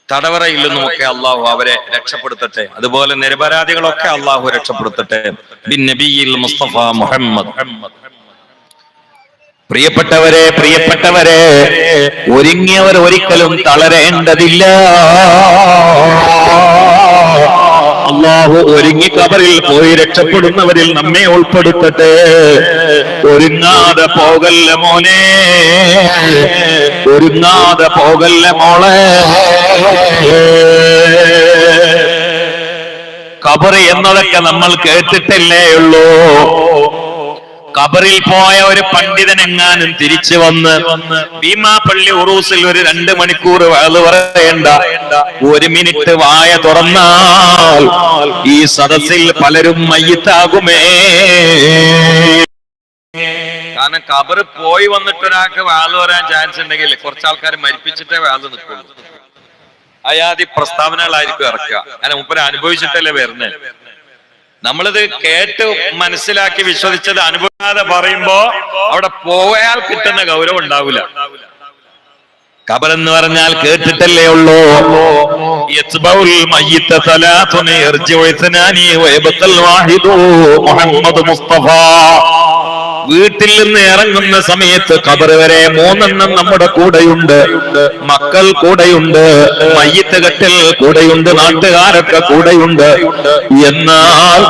തടവറയിൽ നിന്നുമൊക്കെ അള്ളാഹു അവരെ രക്ഷപ്പെടുത്തട്ടെ. അതുപോലെ നിരപരാധികളൊക്കെ അള്ളാഹു രക്ഷപ്പെടുത്തട്ടെ. ബിൻ നബിയിൽ മുസ്തഫ മുഹമ്മദ്. പ്രിയപ്പെട്ടവരെ ഒരുങ്ങിയവർ ഒരിക്കലും തളരേണ്ടതില്ല. അള്ളാഹു ഒരുങ്ങി ഖബറിൽ പോയി രക്ഷപ്പെടുന്നവരിൽ നമ്മെ ഉൾപ്പെടുത്തട്ടെ. ഒരുങ്ങാതെ പോകല്ല മോനെ, ഒരുങ്ങാതെ പോകല്ല മോളെ. ഖബർ എന്നതൊക്കെ നമ്മൾ കേട്ടിട്ടല്ലേ ഉള്ളൂ. ഖബറിൽ പോയ ഒരു പണ്ഡിതനെങ്ങാനും തിരിച്ചു വന്ന് ഭീമാപള്ളി ഉറൂസിൽ ഒരു 2 മണിക്കൂർ വഅദ് പറയേണ്ട, 1 മിനിറ്റ് വായ തുറന്നാൽ ഈ സദസ്സിൽ പലരും മയ്യിത്താകുമേ. കാരണം ഖബർ പോയി വന്നിട്ട് ഒരാൾക്ക് വഅദ് പറയാൻ ചാൻസ് ഉണ്ടെങ്കിൽ കുറച്ച് ആൾക്കാർ മരിപ്പിച്ചിട്ടേ വഅദ് നിൽക്കുള്ളൂ. അയാതി പ്രസ്താവനകളായിരിക്കും ഇറക്കുക. അങ്ങനെ മുപ്പര് അനുഭവിച്ചിട്ടല്ലേ വരുന്നത്. നമ്മളിത് കേട്ട് മനസ്സിലാക്കി വിശ്വസിച്ചത് അനുഭവിക്കാതെ പറയുമ്പോ അവിടെ പോയാൽ കിട്ടുന്ന ഗൗരവം ഉണ്ടാവില്ല. ഖബർ എന്ന് പറഞ്ഞാൽ കേട്ടിട്ടല്ലേ ഉള്ളൂ. മുഹമ്മദ് മുസ്തഫ. വീട്ടിൽ നിന്ന് ഇറങ്ങുന്ന സമയത്ത് ഖബർ വരെ 3 എണ്ണം നമ്മുടെ കൂടെയുണ്ട്. മക്കൾ കൂടെയുണ്ട്, മയ്യിത്ത് കെട്ടൽ കൂടെയുണ്ട്, നാട്ടുകാരൊക്കെ കൂടെയുണ്ട്. എന്നാൽ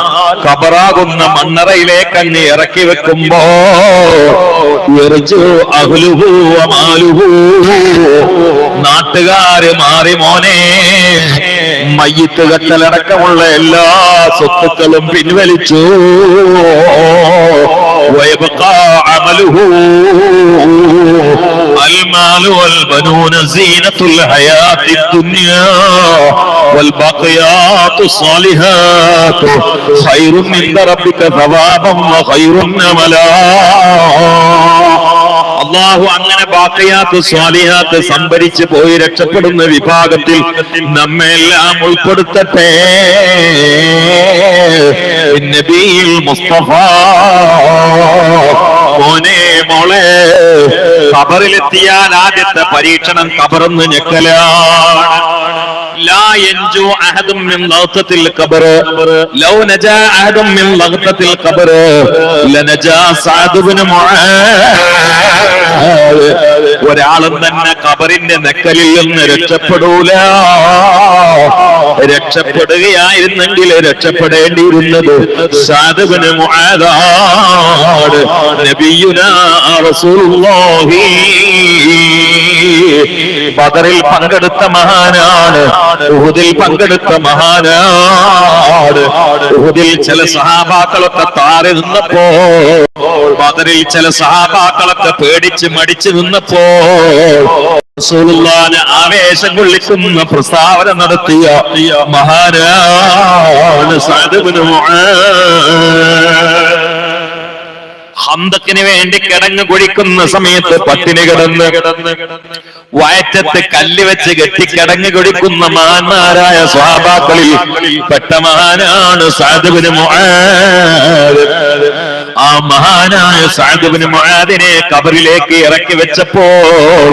ഖബറാകുന്ന മണ്ണറയിലേക്ക് അങ്ങ് ഇറക്കി വെക്കുമ്പോ നാട്ടുകാര് മാറി മോനെ. മയ്യിത്ത് കെട്ടലടക്കമുള്ള എല്ലാ സ്വത്തുക്കളും പിൻവലിച്ചു. المال والبنون زينة الحياة الدنيا والباقيات الصالحات خير عند ربك ثوابا وخير أملا. അള്ളാഹു അങ്ങനെ ബാക്കിയാത്ത് സ്വാലിഹാത്ത് സംഭരിച്ചു പോയി രക്ഷപ്പെടുന്ന വിഭാഗത്തിൽ നമ്മെ എല്ലാം ഉൾപ്പെടുത്തട്ടെ. നബിയിൽ മുസ്തഫ. മോനെ മോളെ, ഖബറിലെത്തിയാൽ ആദ്യത്തെ പരീക്ഷണം ഖബറെന്ന് ഞെക്കലാണ്. لا ينجو أحد من لغطة القبر لو نجا أحد من لغطة القبر لنجا سعد بن معاذ. ഒരാളും തന്നെ ഖബറിന്റെ നെക്കലിൽ നിന്ന് രക്ഷപ്പെടൂല. രക്ഷപ്പെടുകയായിരുന്നെങ്കിൽ രക്ഷപ്പെടേണ്ടിയിരുന്നത് സഅദ് ഇബ്നു മുആദാണ്. നബിയുനാ റസൂലുള്ളാഹി ബദറിൽ പങ്കെടുത്ത മഹാനാണ്, ഉഹുദിൽ പങ്കെടുത്ത മഹാനാണ്. ഉഹുദിൽ ചില സഹാബാക്കളൊക്കെ താറി നിന്നപ്പോ, ബദറിൽ ചില സഹാബാക്കളൊക്കെ പേടിച്ച് മടിച്ചു നിന്നപ്പോ റസൂലുള്ളാഹിനെ ആവേശം കൊള്ളിക്കുന്ന പ്രസ്താവന നടത്തിയ മഹാനാണ് സഅദ് ഇബ്നു മുആദ്. ഹന്തക്കിന് വേണ്ടി കിടങ്ങ് കുഴിക്കുന്ന സമയത്ത് പട്ടിണി കിടന്ന് വയറ്റത്ത് കല്ല് വെച്ച് കെട്ടി കിടങ്ങ് കുഴിക്കുന്ന മഹാന്മാരായ സ്വഹാബാക്കളിൽ പെട്ട മഹാനാണ് സഅദ് ഇബ്നു മുആദ്. ആ മഹാനായ സഅദ് ഇബ്നു മുആദിനെ ഖബറിലേക്ക് ഇറക്കി വെച്ചപ്പോൾ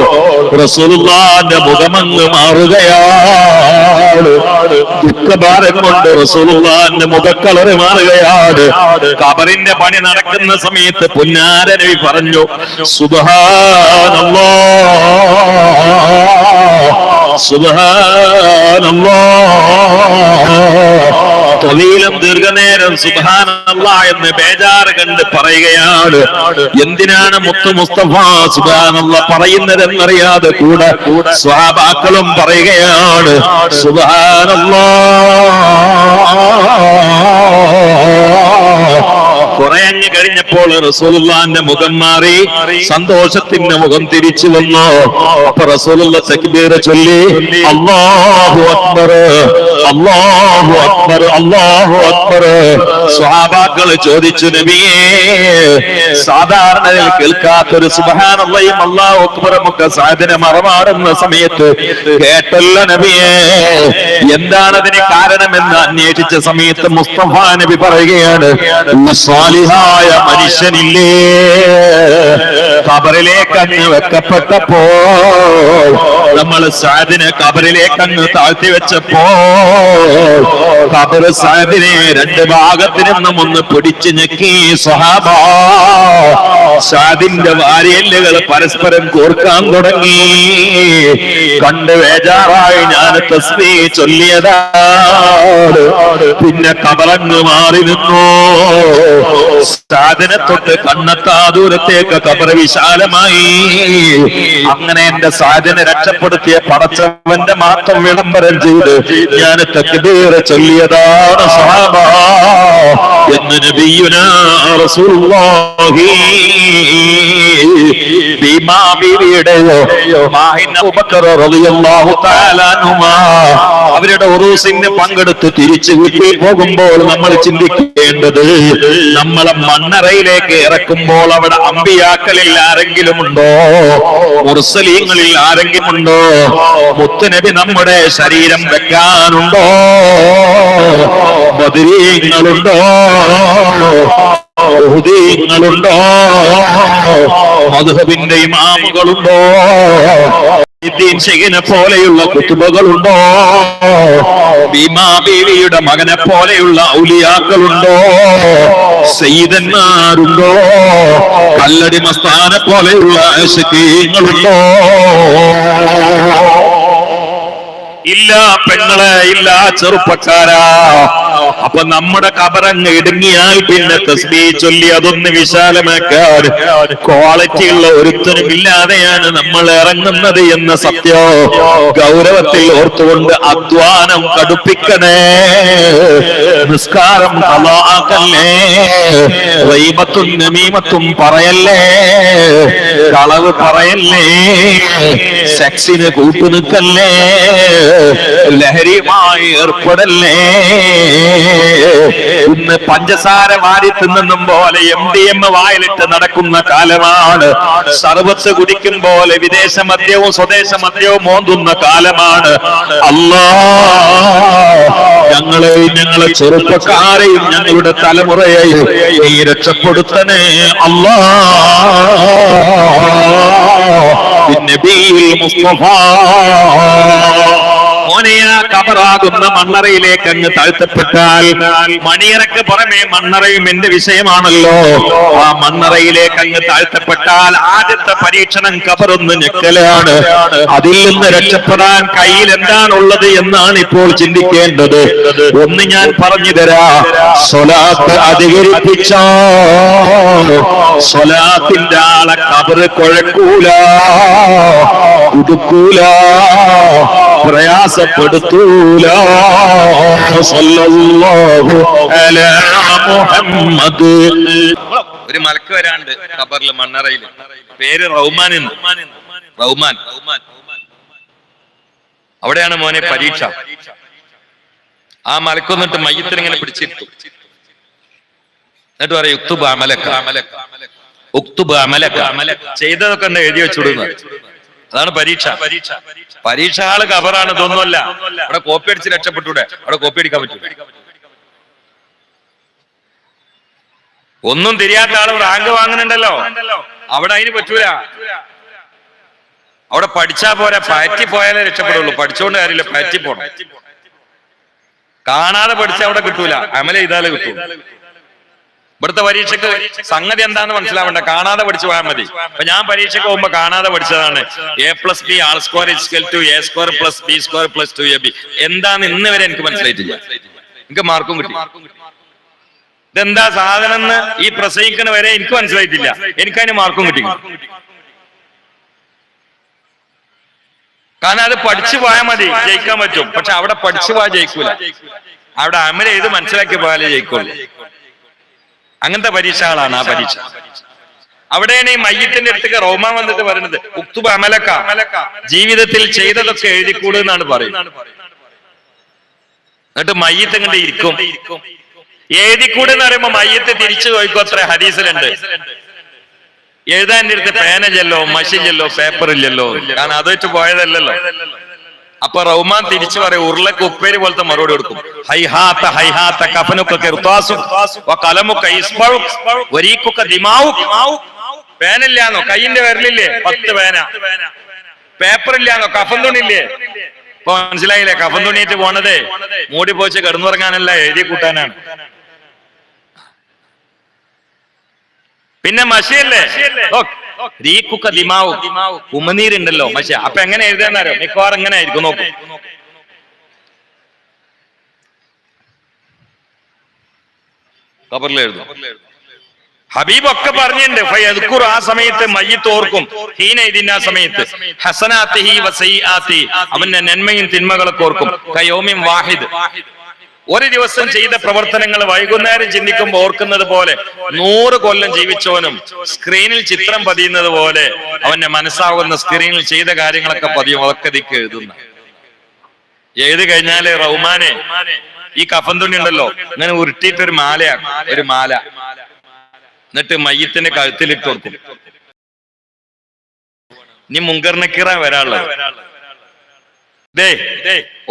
റസൂലുള്ളാഹിന്റെ മുഖമങ്ങ് മാറുകയാണ്. ദുഃഖഭാരം കൊണ്ട് റസൂലുള്ളാഹിന്റെ മുഖക്കളറ് മാറുകയാണ്. ഖബറിന്റെ പണി നടക്കുന്ന സമയത്ത് പുന്നാര നബി പറഞ്ഞു, സുബ്ഹാനല്ലാഹ് സുബ്ഹാനല്ലാഹ്. തൊലീലം ദീർഘനേരം സുബ്ഹാനല്ലാഹ് എന്ന് ബേജാറ് കണ്ട് പറയുകയാണ്. എന്തിനാണ് മുത്തു മുസ്തഫ സുബ്ഹാനല്ലാഹ് പറയുന്നതെന്നറിയാതെ കൂടെ സ്വഹാബാക്കളും പറയുകയാണ് സുബ്ഹാനല്ലാഹ്. കുറെ അങ്ങ് കഴിഞ്ഞപ്പോൾ റസൂലുള്ളാഹിന്റെ മുഖം മാറി, സന്തോഷത്തിന്റെ മുഖം തിരിച്ചു വന്നു. അപ്പൊ റസൂലുള്ള തക്ബീർ ചൊല്ലി അല്ലാഹു അക്ബർ അല്ലാഹു അക്ബർ അല്ലാഹു അക്ബർ. സ്വഹാബാക്കൾ ചോദിച്ചു, നബിയേ, സാധാരണ കേൾക്കാത്തൊരു സുബ്ഹാനല്ലാഹും അല്ലാഹു അക്ബറും ഒക്കെ സഅദിനെ മറമാടുന്ന സമയത്ത് കേട്ടല്ലോ നബിയേ, എന്താണതിന് കാരണമെന്ന് അന്വേഷിച്ച സമയത്ത് മുസ്തഫ നബി പറയുകയാണ്, സാലിഹായ മനുഷ്യനില്ലേ ഖബറിലേക്ക് അങ്ങ് വെക്കപ്പെട്ടപ്പോൾ, നമ്മൾ സഅദിനെ ഖബറിലേക്ക് അങ്ങ് താഴ്ത്തി വെച്ചപ്പോൾ ഖബർ സഅദിനെ രണ്ട് ഭാഗത്തു നിന്നും ഒന്ന് പിടിച്ചു ഞെക്കി. സ്വഹാബ, സഅദിന്റെ വാരിയെല്ലുകൾ പരസ്പരം കോർക്കാൻ തുടങ്ങി. കണ്ട് വേജാറായി ഞാൻ തസ്ബീഹ് ചൊല്ലിയതാണ്. പിന്നെ ഖബറങ്ങ് മാറി നിന്നു. സഅദിനെ തൊട്ട് കണ്ണെത്താ ദൂരത്തേക്ക് ഖബർ വിശാലമായി. അങ്ങനെ എന്റെ സഅദിനെ രക്ഷപ്പെടുത്തിയ പടച്ചവന്റെ മാത്രം വിളംബരം ചെയ്ത് ഞാൻ തക്ബീർ ചൊല്ലിയതാണ് സ്വഹാബ എന്ന് നബിയുനാ റസൂലുള്ളാഹി. ബീമാ ബീവിയുടെയോ അബൂബക്കർ റളിയല്ലാഹു തആല അൻഹുമാ അവരുടെ ഉറൂസിന് പങ്കെടുത്ത് തിരിച്ചു വീട്ടിൽ പോകുമ്പോൾ നമ്മൾ ചിന്തിക്കേണ്ടത്, നമ്മളെ മണ്ണറയിലേക്ക് ഇറക്കുമ്പോൾ അവിടെ അമ്പിയാക്കളിൽ ആരെങ്കിലും ഉണ്ടോ, മുർസലീങ്ങളിൽ ആരെങ്കിലും ഉണ്ടോ, മുത്തുനബി നമ്മുടെ ശരീരം വെക്കാനുണ്ടോ, ബദരീങ്ങളുണ്ടോ, ഉഹുദീങ്ങളുണ്ടോ, മദ്ഹബിന്റെ ഇമാമുകളുണ്ടോ, നെ പോലെയുള്ള കുത്തുബകളുണ്ടോ, ബീമാ ബീവിയുടെ മകനെ പോലെയുള്ള ഔലിയാക്കളുണ്ടോ, സയ്യിദന്മാരുണ്ടോ, കല്ലടി മസ്താനെ പോലെയുള്ള ആശിഖീങ്ങളുണ്ടോ? ഇല്ല പെങ്ങളെ, ഇല്ല ചെറുപ്പക്കാരാ. അപ്പൊ നമ്മുടെ കബറങ്ങ് ഇടുങ്ങിയാൽ പിന്നെ തസ്ബീഹ് ചൊല്ലി അതൊന്ന് വിശാലമാക്കാൻ ക്വാളിറ്റി ഉള്ള ഒരുത്തനും ഇല്ലാതെയാണ് നമ്മൾ ഇറങ്ങുന്നത് എന്ന സത്യോ ഗൗരവത്തിൽ ഓർത്തുകൊണ്ട് അധ്വാനം കടുപ്പിക്കണേ. നിസ്കാരം ഖളാഅക്കല്ലേ, ഗൈബത്തും നമീമത്തും പറയല്ലേ, കളവ് പറയല്ലേ, സെക്സിന് കൂട്ടുനിൽക്കല്ലേ, ലഹരിയുമായി ഏർപ്പെടല്ലേ. ഇന്ന് പഞ്ചസാര വാരി തിന്നും പോലെ MDM വായിലിട്ട് നടക്കുന്ന കാലമാണ്. സർവത്ത് കുടിക്കും പോലെ വിദേശ മദ്യവും സ്വദേശ മദ്യവും മോന്തുന്ന കാലമാണ്. ഞങ്ങളെയും ഞങ്ങളെ ചെറുപ്പക്കാരെയും ഞങ്ങളുടെ തലമുറയെയും നീ രക്ഷപ്പെടുത്തണേ അല്ലാ. നബിയിൽ മുസ്തഫ മോനെയ കബറാകുന്ന മണ്ണറയിലേക്ക് അങ്ങ് താഴ്ത്തപ്പെട്ടാൽ, മണിയറക്ക് പുറമെ മണ്ണറയും എന്റെ വിഷയമാണല്ലോ, ആ മണ്ണറയിലേക്ക് അങ്ങ് താഴ്ത്തപ്പെട്ടാൽ ആദ്യത്തെ പരീക്ഷണം കബറൊന്ന് ഞെക്കലാണ്. അതിൽ നിന്ന് രക്ഷപ്പെടാൻ കയ്യിൽ എന്താണുള്ളത് എന്നാണ് ഇപ്പോൾ ചിന്തിക്കേണ്ടത്. ഒന്ന് ഞാൻ പറഞ്ഞു തരാ, സ്വലാത്ത് അധികരിപ്പിച്ചോ, സ്വലാത്തിന്റെ ആളെ കബറ് കുഴക്കൂല, കുടുക്കൂല, പ്രയാസപ്പെടുത്തൂല. സല്ലല്ലാഹു അലാ മുഹമ്മദ്. ഒരു മലക്ക് വരാണ്ട് ഖബറിൽ മണ്ണറയിൽ, പേര് റഹ്മാൻ എന്ന്. റഹ്മാൻ. അവിടെയാണ് മോനെ പരീക്ഷ. ആ മലക്കൊന്നിട്ട് മയ്യത്തിന് ഇങ്ങനെ പിടിച്ചിരുത്തും. എന്നിട്ട് പറയും ഉക്തുബ അമലക, ഉക്തുബ അമലക, ചെയ്തതൊക്കെ ഒന്ന് എഴുതി വെച്ചുവിടുന്നു. അതാണ് പരീക്ഷ. പരീക്ഷ ആള് ഖബറാണ്, ഇതൊന്നുമല്ല. അവിടെ കോപ്പി അടിച്ച് രക്ഷപ്പെട്ടൂടെ? അവിടെ കോപ്പി അടിക്കാൻ പറ്റൂ? ഒന്നും തിരിയാത്ത ആള് റാങ്ക് വാങ്ങുന്നുണ്ടല്ലോ, അവിടെ അതിന് പറ്റൂല. അവിടെ പഠിച്ചാ പോരാ, പയറ്റി പോയാലേ രക്ഷപ്പെടുള്ളൂ. പഠിച്ചോണ്ട് കാര്യമില്ല, പയറ്റി പോണം. കാണാതെ പഠിച്ചാൽ അവിടെ കിട്ടൂല, അമല ചെയ്താലേ കിട്ടൂ. ഇവിടുത്തെ പരീക്ഷക്ക് സംഗതി എന്താന്ന് മനസ്സിലാവണ്ട, കാണാതെ പഠിച്ചു പോയാൽ മതി. അപ്പൊ ഞാൻ പരീക്ഷയ്ക്ക് പോകുമ്പോ കാണാതെ പഠിച്ചതാണ് A+B ആൾ സ്ക്വയർ = A² + B² + 2AB. എന്താന്ന് ഇന്ന് വരെ എനിക്ക് മനസ്സിലായിട്ടില്ല. എനിക്ക് മാർക്കും കിട്ടി. ഇതെന്താ സാധനം എന്ന് ഈ പ്രസംഗിക്കണ വരെ എനിക്ക് മനസ്സിലായിട്ടില്ല. എനിക്കതിന് മാർക്കും കിട്ടി. കാരണം അത് പഠിച്ചു പോയാൽ മതി, ജയിക്കാൻ പറ്റും. പക്ഷെ അവിടെ പഠിച്ചു പോയാൽ ജയിക്കൂല. അവിടെ അമല ചെയ്ത് മനസ്സിലാക്കി പോയാലേ ജയിക്കുള്ളൂ. അങ്ങനത്തെ പരീക്ഷകളാണ് ആ പരീക്ഷ. അവിടെയാണ് ഈ മയ്യത്തിന്റെ അടുത്തേക്ക് റഹ്മാൻ വന്നിട്ട് പറയുന്നത് ഉക്തുബ അമലക, ജീവിതത്തിൽ ചെയ്തതൊക്കെ എഴുതിക്കൂട് എന്നാണ് പറയുന്നത്. എന്നിട്ട് മയ്യത്ത് ഇങ്ങോട്ട് ഇരിക്കും. എഴുതിക്കൂട് എന്ന് പറയുമ്പോ മയ്യത്ത് തിരിച്ചു ചോദിക്കും, അത്ര ഹദീസിലുണ്ട്. എഴുതാൻ അടുത്ത് പേന ചെല്ലോ, മഷി ചെല്ലോ, പേപ്പർ ഇല്ലല്ലോ, കാരണം അത് വെച്ച് പോയതല്ലല്ലോ. അപ്പൊ റഹ്മാൻ തിരിച്ചു പറയും, ഉരുളക്ക് ഉപ്പേരി പോലത്തെ മറുപടി കൊടുക്കും. ഹൈഹാത്ത ഹൈഹാത്ത കഫനുക ഖിർതാസുക വഖലമുക ഇസ്ബഉക വരീഖുക ദിമാഉക. പേനില്ലാന്നോ? കയ്യിന്റെ വിരലില്ലേ 10 പേന. പേപ്പർ ഇല്ലാന്നോ? കഫൻ തുണിയില്ലേ? ഇപ്പൊ മനസ്സിലായില്ലേ? കഫൻ തുണിയിട്ട് പോണതേ മൂടി പോച്ച് കിടന്നുറങ്ങാനല്ല, എഴുതി കൂട്ടാനാണ്. പിന്നെ മഷിയല്ലേ, റീഖുക ദിമാഉക, ഉമനീരുണ്ടല്ലോ മഷി. അപ്പൊ എങ്ങനെ എഴുതാന്നറിയോ? മിക്കവാറും എങ്ങനെ ആയിരിക്കും, നോക്കൂ. ഖബറിൽ എഴുതും. ഹബീബ് ഒക്കെ പറഞ്ഞിട്ടുണ്ട്. ഫയദ്കുർ, ആ സമയത്ത് മയ്യിത്ത് ഓർക്കും. ഹീന ഇതിന്, ആ സമയത്ത് ഹസനാത്തിഹി വസയ്യാത്തി, അവന്റെ നന്മയും തിന്മകളൊക്കെ ഓർക്കും. കയൗമിൻ വാഹിദ്, ഒരു ദിവസം ചെയ്ത പ്രവർത്തനങ്ങൾ വൈകുന്നേരം ചിന്തിക്കുമ്പോൾ ഓർക്കുന്നത് പോലെ 100 കൊല്ലം ജീവിച്ചവനും സ്ക്രീനിൽ ചിത്രം പതിയുന്നത് പോലെ അവന്റെ മനസ്സാവുന്ന സ്ക്രീനിൽ ചെയ്ത കാര്യങ്ങളൊക്കെ പതിയും. അതൊക്കെ ദിക്ക് എഴുതുന്ന. എഴുതി കഴിഞ്ഞാല് റഹ്മാനെ ഈ കഫൻ തുണി ഉണ്ടല്ലോ ഇങ്ങനെ ഉരുട്ടിയിട്ടൊരു മാലയാക്കും, ഒരു മാല. എന്നിട്ട് മയ്യത്തിന്റെ കഴുത്തിലിട്ട് കൊടുക്കും. ഇനി മുങ്കർ നക്കീറ വരാനുള്ളത്.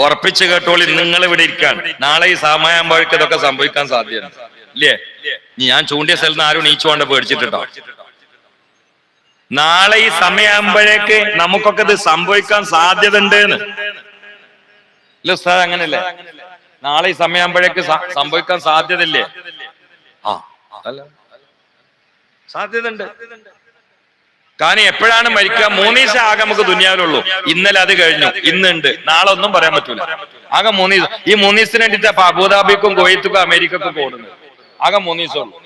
ഉറപ്പിച്ചു കേട്ടോളി, നിങ്ങൾ ഇവിടെ ഇരിക്കാണ്. നാളെ ഈ സമയമാകുമ്പോഴേക്ക് ഇതൊക്കെ സംഭവിക്കാൻ സാധ്യത ഇല്ലേ? ഞാൻ ചൂണ്ടിയ സ്ഥലത്ത് ആരും നീച്ചു കൊണ്ട് പേടിച്ചിട്ടുണ്ടോ? നാളെ ഈ സമയമാകുമ്പോഴേക്ക് നമുക്കൊക്കെ ഇത് സംഭവിക്കാൻ സാധ്യത ഉണ്ട് എന്ന്. ഇല്ല ഉസ്താദ്, അങ്ങനല്ലേ? നാളെ ഈ സമയമാകുമ്പോഴേക്ക് സംഭവിക്കാൻ സാധ്യത ഇല്ലേ? ആ, അല്ല, സാധ്യത ഉണ്ട്. കാരണം എപ്പോഴാണ് മരിക്കുക? 3 ദിവസം ആകെ നമുക്ക് ദുനിയാവിലുള്ളൂ. ഇന്നലെ അത് കഴിഞ്ഞു, ഇന്നുണ്ട്, നാളെ ഒന്നും പറയാൻ പറ്റൂല. ആകെ 3 ദിവസം. ഈ 3 ദിവസത്തിന് വേണ്ടിയിട്ട് അപ്പൊ അബുദാബിക്കും കുവൈത്തുക്കും അമേരിക്കക്കും പോകുന്നത്. ആകെ 3 ദിവസം ഉള്ളൂ.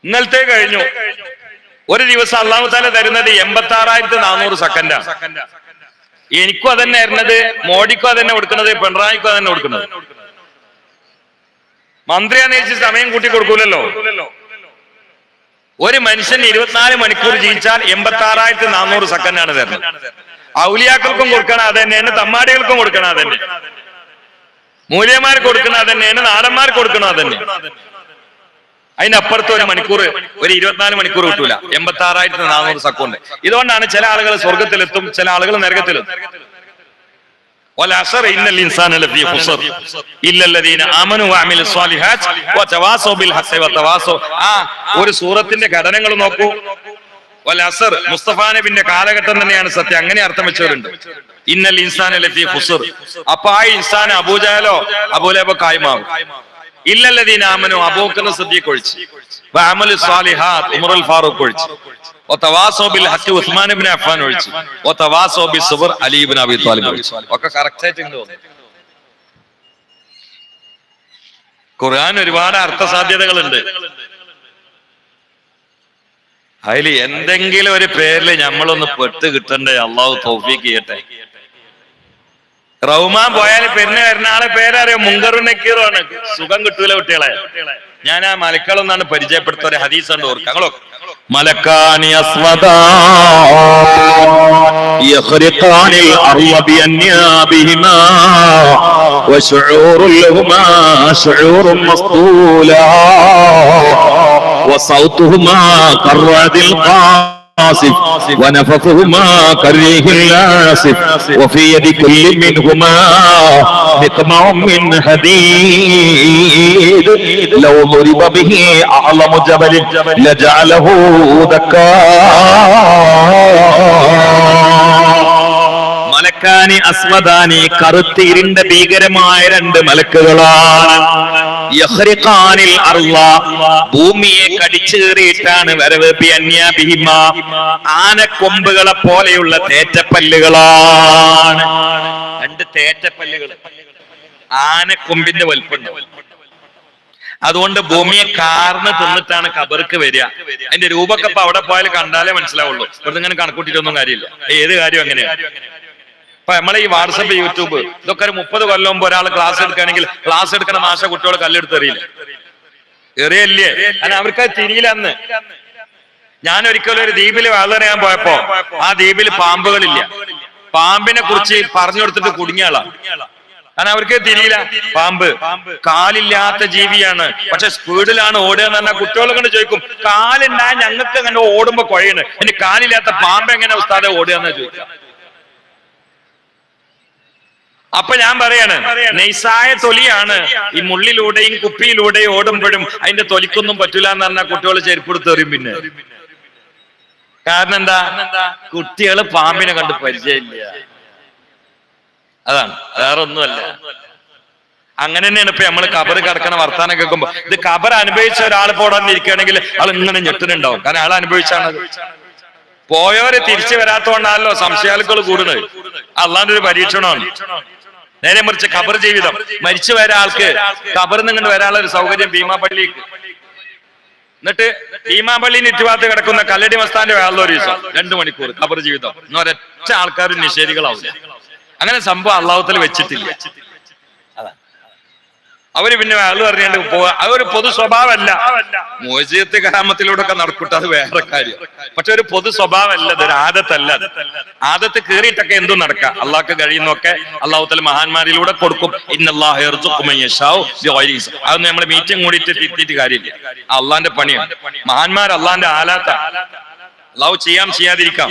ഇന്നലത്തെ കഴിഞ്ഞു. ഒരു ദിവസം അള്ളാഹു തആല തരുന്നത് 86,400 സെക്കൻഡാണ്. എനിക്കും അതന്നെ തരുന്നത്, മോഡിക്കും അതന്നെ കൊടുക്കുന്നത്, പിണറായിക്കും അതന്നെ കൊടുക്കുന്നത്. മന്ത്രിയാന്ന് വെച്ച് സമയം കൂട്ടി കൊടുക്കൂലല്ലോ. ഒരു മനുഷ്യൻ 24 മണിക്കൂർ ജീവിച്ചാൽ 86,400 സെക്കൻഡാണ് തരുന്നത്. ഔലിയാക്കൾക്കും കൊടുക്കണം അത് തന്നെയാണ്, തമ്മാടികൾക്കും കൊടുക്കണം അത് തന്നെ, മൂല്യന്മാർക്ക് കൊടുക്കണം അത് തന്നെയാണ്, നാടന്മാർക്ക് കൊടുക്കണം അത് തന്നെ. അതിനപ്പുറത്ത് ഒരു മണിക്കൂർ, ഒരു 24 മണിക്കൂർ കിട്ടൂല. 86,400 സെക്കൻഡ്. ഇതുകൊണ്ടാണ് ചില ആളുകൾ സ്വർഗത്തിലെത്തും, ചില ആളുകൾ നരകത്തിലെത്തും. والعصر إن الإنسان لفي خسر إلا الذين آمنوا وعملوا الصالحات وتواصوا بالحق وتواصوا. ഒരു സൂറത്തിന്റെ ഘടനകൾ നോക്കൂ. വൽഅസ്ർ മുസ്തഫ നബിന്റെ കാലഘട്ടം തന്നെയാണ് സത്യം. അങ്ങനെ അർത്ഥം വെച്ചവരുണ്ട്. ഇന്നൽ ഇൻസാന ലഫീ ഖുസ്ർ. അപ്പൊ ആ ഇൻസാൻ അബൂജഹലോ അബൂലഹബൊക്കെ ആയിമാവും. ഇല്ലല്ലദീന ആമനു അബൂബക്കർ സിദ്ദീഖ് ഒഴിച്ച്, വഅമലു സ്വാലിഹാത്ത് ഉമറുൽ ഫാറൂഖ് ഒഴിച്ച്, വതവാസൗ ബിൽ ഹഖ് ഉസ്മാൻ ഇബ്നു അഫ്ഫാൻ ഒഴിച്ച്, വതവാസൗ ബിസ്സബ്ർ അലി ഇബ്നു അബി ത്വാലിബ് ഒഴിച്ച്. ഒക്കെ കറക്റ്റ് ആയിട്ട് ഉണ്ട്. ഖുർആൻ ഒരുപാട് അർത്ഥ സാധ്യതകളുണ്ട്. അതിൽ എന്തെങ്കിലും ഒരു പേരിൽ നമ്മളൊന്ന് പെട്ട് കിട്ടണ്ടേ? അള്ളാഹു തൗഫീഖ് ചെയ്യട്ടെ. റഹ്മാൻ പോയാൽ പെരുന്ന് വരുന്ന ആളെ പേരറിയോ? മുങ്കറും നക്കീറും ആണ്. സുഖം കിട്ടൂല കുട്ടികളെ. ഞാൻ ആ മലക്കളൊന്നാണ് പരിചയപ്പെടുത്ത ഒരു ഹദീസ് ഉണ്ട്, ഓർക്കങ്ങളോ? മലക്കാനി അസ്വദാ യഖ്രിഖാനിൽ അർള ബിഅന്യാബിഹിമാ വശുഊറുൽ ലഹുമാ ശുഊറുൻ മസ്തൂലാ വസൗതുഹുമാ കർറദിൽ ഖാസിഫ് ونفثهما كالريح العاصف وفي يد كل منهما مقمع من حديد لو ضرب به أعظم جبل لجعله دكا. മലക്കാനി അസ്വദാനി, കറുത്തിരിണ്ട ഭീകരമായ 2 മലക്കുകളാണ്. യഖ്രിഖാനിൽ അർള, ഭൂമിയെ കടിച്ചു കീറിയിട്ടാണ് വരവ്. ബിഅന്യാബിഹിമാ, ആനക്കൊമ്പുകളെ പോലെയുള്ള തേറ്റപ്പല്ലുകളാണ്. 2 തേറ്റപ്പല്ലുകൾ, ആനക്കൊമ്പിന്റെ വലിപ്പമുണ്ട്. അതുകൊണ്ട് ഭൂമിയെ കാർന്ന് തിന്നിട്ടാണ് ഖബർക്ക് വരിക. അതിന്റെ രൂപമൊക്കെ ഇപ്പൊ അവിടെ പോയാൽ കണ്ടാലേ മനസ്സിലാവുള്ളൂ. വെറുതെ ഇങ്ങനെ കണക്കൂട്ടിട്ടൊന്നും കാര്യമില്ല. ഏത് കാര്യം അങ്ങനെയാണ്. ഇപ്പൊ നമ്മളെ ഈ വാട്സപ്പ്, യൂട്യൂബ്, ഇതൊക്കെ ഒരു 30 കൊല്ലം മുമ്പ് ഒരാൾ ക്ലാസ് എടുക്കുകയാണെങ്കിൽ ക്ലാസ് എടുക്കണ മാഷ കുട്ടികൾ കല്ലെടുത്ത് എറിയില്ല, എറിയല്ലേ? കാരണം അവർക്ക് അത് തിരിയില്ല. അന്ന് ഞാൻ ഒരിക്കലും ഒരു ദ്വീപിൽ വളരെയാൻ പോയപ്പോ ആ ദ്വീപിൽ പാമ്പുകളില്ല. പാമ്പിനെ കുറിച്ച് പറഞ്ഞു കൊടുത്തിട്ട് കുടുങ്ങിയ ആളാ. കാരണം അവർക്ക് തിരിയില്ല. പാമ്പ് കാലില്ലാത്ത ജീവിയാണ്, പക്ഷെ സ്പീഡിലാണ് ഓടുക എന്ന് പറഞ്ഞാൽ കുട്ടികൾ കൊണ്ട് ചോദിക്കും, കാലുണ്ടായ ഞങ്ങൾക്ക് അങ്ങനെ ഓടുമ്പോ കുഴയാണ്, ഇനി കാലില്ലാത്ത പാമ്പ് എങ്ങനെ ഉസ്താദെ ഓടുക എന്നാ ചോദിക്കാം. അപ്പൊ ഞാൻ പറയാണ്, നൈസായ തൊലിയാണ്. ഈ മുള്ളിലൂടെയും കുപ്പിയിലൂടെയും ഓടുമ്പോഴും അതിന്റെ തൊലിക്കൊന്നും പറ്റൂല എന്ന് പറഞ്ഞാൽ കുട്ടികൾ ചെരുപ്പെടുത്തെറിയും. പിന്നെ കാരണം എന്താ? കുട്ടികള് പാമ്പിനെ കണ്ട് പരിചയമില്ല. അതാണ്, വേറെ ഒന്നുമല്ല. അങ്ങനെ തന്നെയാണ് ഇപ്പൊ നമ്മള് ഖബർ കിടക്കണ വർത്താനം കേൾക്കുമ്പോ. ഇത് ഖബർ അനുഭവിച്ച ഒരാൾ പോടാന്നിരിക്കുകയാണെങ്കിൽ ആൾ ഇങ്ങനെ ഞെട്ടിനുണ്ടാവും. കാരണം ആൾ അനുഭവിച്ചാണത്. പോയവരെ തിരിച്ചു വരാത്തോണ്ടാണല്ലോ സംശയാലുക്കൾ കൂടുന്നത്. അള്ളാന്റെ ഒരു പരീക്ഷണമാണ്. നേരെ മറിച്ച് ഖബർ ജീവിതം, മരിച്ചു വരാ ആൾക്ക് ഖബറിൽ നിന്ന് വരാനുള്ള ഒരു സൗകര്യം ഭീമാപള്ളിക്ക്. എന്നിട്ട് ഭീമാപള്ളിന് ചുറ്റുഭാഗത്ത് കിടക്കുന്ന കല്ലടി മസ്താന്റെ വേളൊരു ദിവസം 2 മണിക്കൂർ ഖബർ ജീവിതം. ഒരൊറ്റ ആൾക്കാരും നിഷേധികളാവില്ല. അങ്ങനെ സംഭവം അള്ളാഹുത്തല വെച്ചിട്ടില്ല. അവര് പിന്നെ വേള് പറഞ്ഞുകൊണ്ട് പോവാ. അതൊരു പൊതു സ്വഭാവമല്ല. മോചിയത്ത് കരാമത്തിലൂടെ ഒക്കെ നടക്കൂട്ട, അത് വേറെ കാര്യം. പക്ഷെ ഒരു പൊതു സ്വഭാവമല്ല, ഇതൊരു ആദത്തല്ല. ആദത്ത് കീറിയിട്ടൊക്കെ എന്തും നടക്കാം. അള്ളാഹ്ക്ക് കഴിയുന്നൊക്കെ അള്ളാഹുത്തല മഹാന്മാരിലൂടെ കൊടുക്കും. അതൊന്നും നമ്മളെ മീറ്റിംഗ് കൂടിയിട്ട് തിരുത്തിയിട്ട് കാര്യമില്ല. അള്ളാന്റെ പണിയാണ്. മഹാന്മാർ അള്ളാന്റെ ആലാത്ത. അള്ളാഹു ചെയ്യാതിരിക്കാം.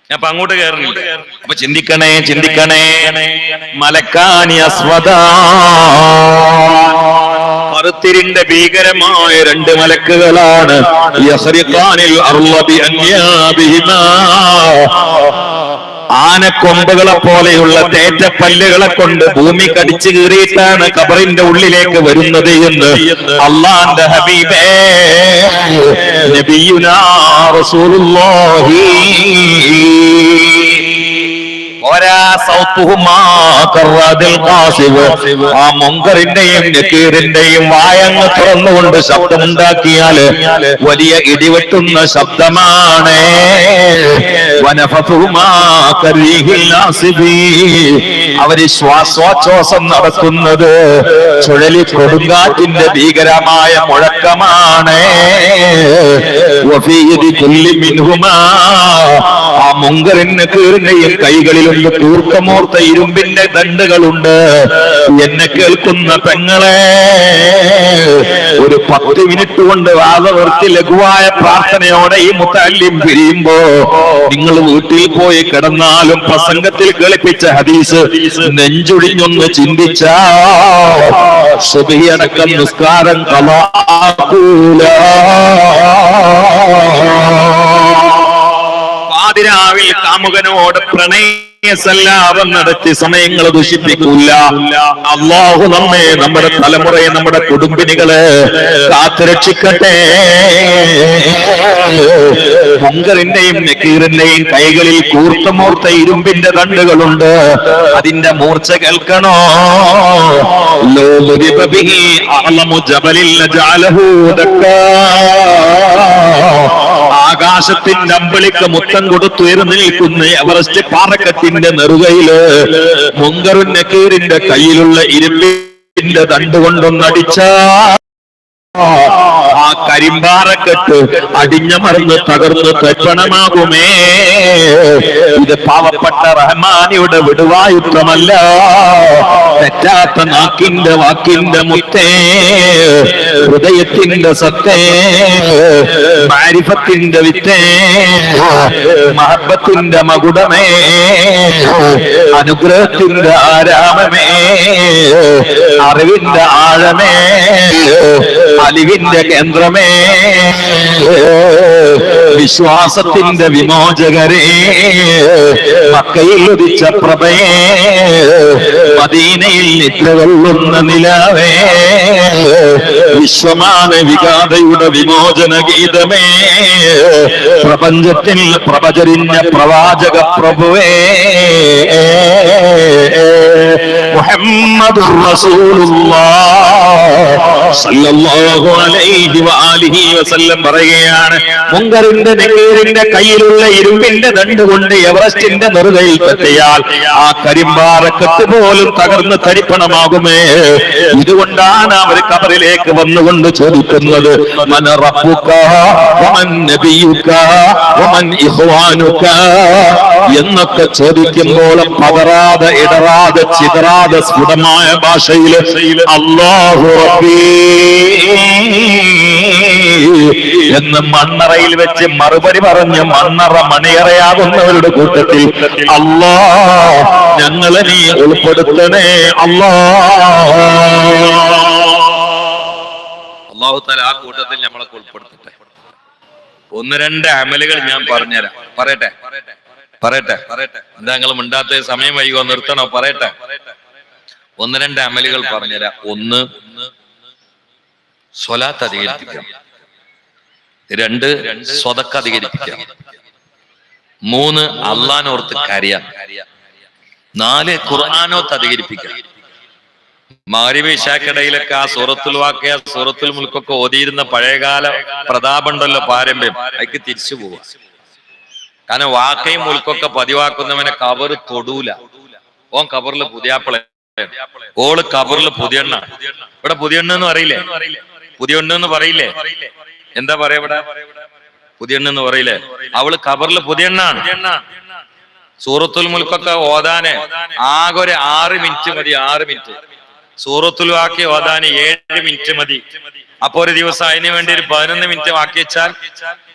ഞാൻ അപ്പൊ അങ്ങോട്ട് കയറുന്നുണ്ട്. അപ്പൊ ചിന്തിക്കണേ. മലക്കാനി അസ്വദാ, കറുത്തിരിന്റെ ഭീകരമായ 2 മലക്കുകളാണ്. യഖ്രിഖാനിൽ അർള ബിഅന്യാബിഹിമാ, ആനക്കൊമ്പുകളെ പോലെയുള്ള തേറ്റപ്പല്ലുകളെ കൊണ്ട് ഭൂമി കടിച്ചു കീറിയിട്ടാണ് ഖബറിന്റെ ഉള്ളിലേക്ക് വരുന്നത് എന്ന് അള്ളാന്റെ ഹബീബേ നബിയുനാ റസൂലുള്ളാഹി. ആ മുങ്കറിന്റെയും നക്കീറിന്റെയും വായങ്ങ് തുറന്നുകൊണ്ട് ശബ്ദമുണ്ടാക്കിയാല് വലിയ ഇടിവെട്ടുന്ന ശബ്ദമാണ്. അവര് ശ്വാസോച്ഛ്വാസം നടത്തുന്നത് ചുഴലി കൊടുങ്കാറ്റിന്റെ ഭീകരമായ മുഴക്കമാണ്. ആ മുങ്കറിന് കീറിന്റെയും കൈകളിലുണ്ട് കൂർക്കമോർത്ത ഇരുമ്പിന്റെ ദണ്ടുകളുണ്ട്. എന്നെ കേൾക്കുന്ന പെങ്ങളെ, ഒരു 10 മിനിറ്റ് കൊണ്ട് വാദവർത്തി ലഘുവായ പ്രാർത്ഥനയോടെ ഈ മുത്തല്ലിം പിരിയുമ്പോ നിങ്ങൾ വീട്ടിൽ പോയി കിടന്നാലും പ്രസംഗത്തിൽ കേൾപ്പിച്ച ഹദീസ് നെഞ്ചുടിഞ്ഞൊന്ന് ചിന്തിച്ച സുബഹിയടക്കം നിസ്കാരം ഖളാഅൂല. പാതിരാവിൽ കാമുകനോട് പ്രണയസല്ലാപം നടത്തി സമയങ്ങൾ ദുഷിപ്പിക്കൂല. അല്ലാഹു നമ്മെ, നമ്മുടെ തലമുറയെ, നമ്മുടെ കുടുംബിനികളെ കാത്തുരക്ഷിക്കട്ടെ. മുങ്കറിന്റെയും നക്കീറിന്റെയും കൈകളിൽ കൂർത്തമൂർത്ത ഇരുമ്പിന്റെ ദണ്ടുകളുണ്ട്. അതിന്റെ മൂർച്ച കേൾക്കണോ? ആകാശത്തിന്റെ അമ്പളിക്ക് മുത്തം കൊടുത്തുയർന്നു നിൽക്കുന്ന എവറസ്റ്റ് പാറക്കെട്ടിന്റെ നെറുകയില് മുങ്കറുൻ നക്കീറിന്റെ കയ്യിലുള്ള ഇരുമ്പിന്റെ ദണ്ട് കൊണ്ടൊന്നടിച്ച ആ കരിമ്പാറക്കെട്ട് അടിഞ്ഞമർന്ന് തകർന്ന് തരിപ്പണമാകുമേ. ഇത് പാവപ്പെട്ട റഹ്മാനിയുടെ വിടുവായുത്തമല്ല, തെറ്റാത്ത നാക്കിന്റെ വാക്കിന്റെ മുത്തേ, ഹൃദയത്തിന്റെ സത്തേ, മാരിഫത്തിന്റെ വിത്തേ, മഹബത്തിന്റെ മകുടമേ, അനുഗ്രഹത്തിന്റെ ആരാമമേ, അറിവിന്റെ ആഴമേ, അലിവിന്റെ കേന്ദ്രമേ, വിശ്വാസത്തിന്റെ വിമോചകരേ, മക്കയിൽ ഉദിച്ച പ്രഭയേ, മദീനയിൽ നിദ്ര കൊള്ളുന്ന നിലാവേ, വിശ്വമാനവികാതയുടെ വിമോചന ഗീതമേ, പ്രപഞ്ചത്തിൽ പ്രഭചരിഞ്ഞ പ്രവാചക പ്രഭുവേ, മുഹമ്മദുർ റസൂലുള്ളാഹ് സല്ലല്ലാഹു അലൈഹി വആലിഹി വസല്ലം പറയുകയാണ്, മുങ്കറിന്റെ നക്കീറിന്റെ കയ്യിലുള്ള ഇരുമ്പിന്റെ ദണ്ട് കൊണ്ട് എവറസ്റ്റിന്റെ നെറുകയിൽ തട്ടിയാൽ ആ കരിമ്പാറക്കെട്ട് പോലും തകർന്ന് തരിപ്പണമാകുമേ. ഇതുകൊണ്ടാണ് അവർ ഖബറിലേക്ക് വന്നുകൊണ്ട് ചോദിക്കുന്നത്, മൻ റബ്ബുക വമൻ നബിയുക വമൻ ഇഖ്വാനുക എന്നൊക്കെ ചോദിക്കുമ്പോൾ പതറാതെ ഇടറാതെ ചിതറാതെ സ്ഫുടമായ ഭാഷയിൽ അല്ലാഹു റബ്ബി എന്ന് മണ്ണറയിൽ വെച്ച് മറുപടി പറഞ്ഞ് മണ്ണറ മണിയറയാകുന്നവരുടെ കൂട്ടത്തിൽ അല്ലാ ഞങ്ങളെ നീ ഉൾപ്പെടുത്തണേ അല്ലാ. അല്ലാഹു തആല ആ കൂട്ടത്തിൽ നമ്മളെ ഉൾപ്പെടുത്തട്ടെ. 1-2 അമലുകൾ ഞാൻ പറഞ്ഞുതരാം. പറയട്ടെ എന്താ നിങ്ങൾ മിണ്ടാത്ത? സമയം വൈകോ? നിർത്തണോ? പറയട്ടെ. 1-2 അമലുകൾ പറഞ്ഞുതരാം. 1, സ്വലാത്ത് അധികരിപ്പിക്കാം. 2, സ്വതക്ക അധികരിപ്പിക്കാം. 3, അള്ളാനോർത്ത് കരയാം. 4, ഖുർആനോത്ത് അധികരിപ്പിക്കാം. മഗ്‌രിബ് ഇശാക്കിടയിലൊക്കെ ആ സൂറത്തുൽ വാഖിയ, സൂറത്തുൽ മുൽക്കൊക്കെ ഓതിയിരുന്ന പഴയകാല പ്രതാപമുണ്ടല്ലോ, പാരമ്പര്യം, അതിക്ക് തിരിച്ചു പോവുക. കാരണം വാക്കയും മുൽക്കൊക്കെ പതിവാക്കുന്നവനെ കബറ് തൊടൂല. ഓൻ കബറിൽ പുതിയാപ്പിള, ഓള് കബറിൽ പുതിയണ്ണ. ഇവിടെ പുതിയണ്ണ് എന്ന് പറയില്ലേ? പുതിയണ്ണ് എന്ന് പറയില്ലേ? എന്താ പറയാ ഇവിടെ? പുതിയണ്ണ് എന്ന് പറയില്ലേ? അവള് കബറിൽ പുതിയണ്ണാണ്. സൂറത്തുൽ മുൽക്കൊക്കെ ഓതാന് ആകെ ഒരു 6 മിനിറ്റ് മതി. 6 മിനിറ്റ്. സൂറത്തുൽ വാഖിയ ഓതാന് 7 മിനിറ്റ് മതി. അപ്പൊ ഒരു ദിവസം അതിന് വേണ്ടി ഒരു 11 മിനിറ്റ് വാക്കി വെച്ചാൽ,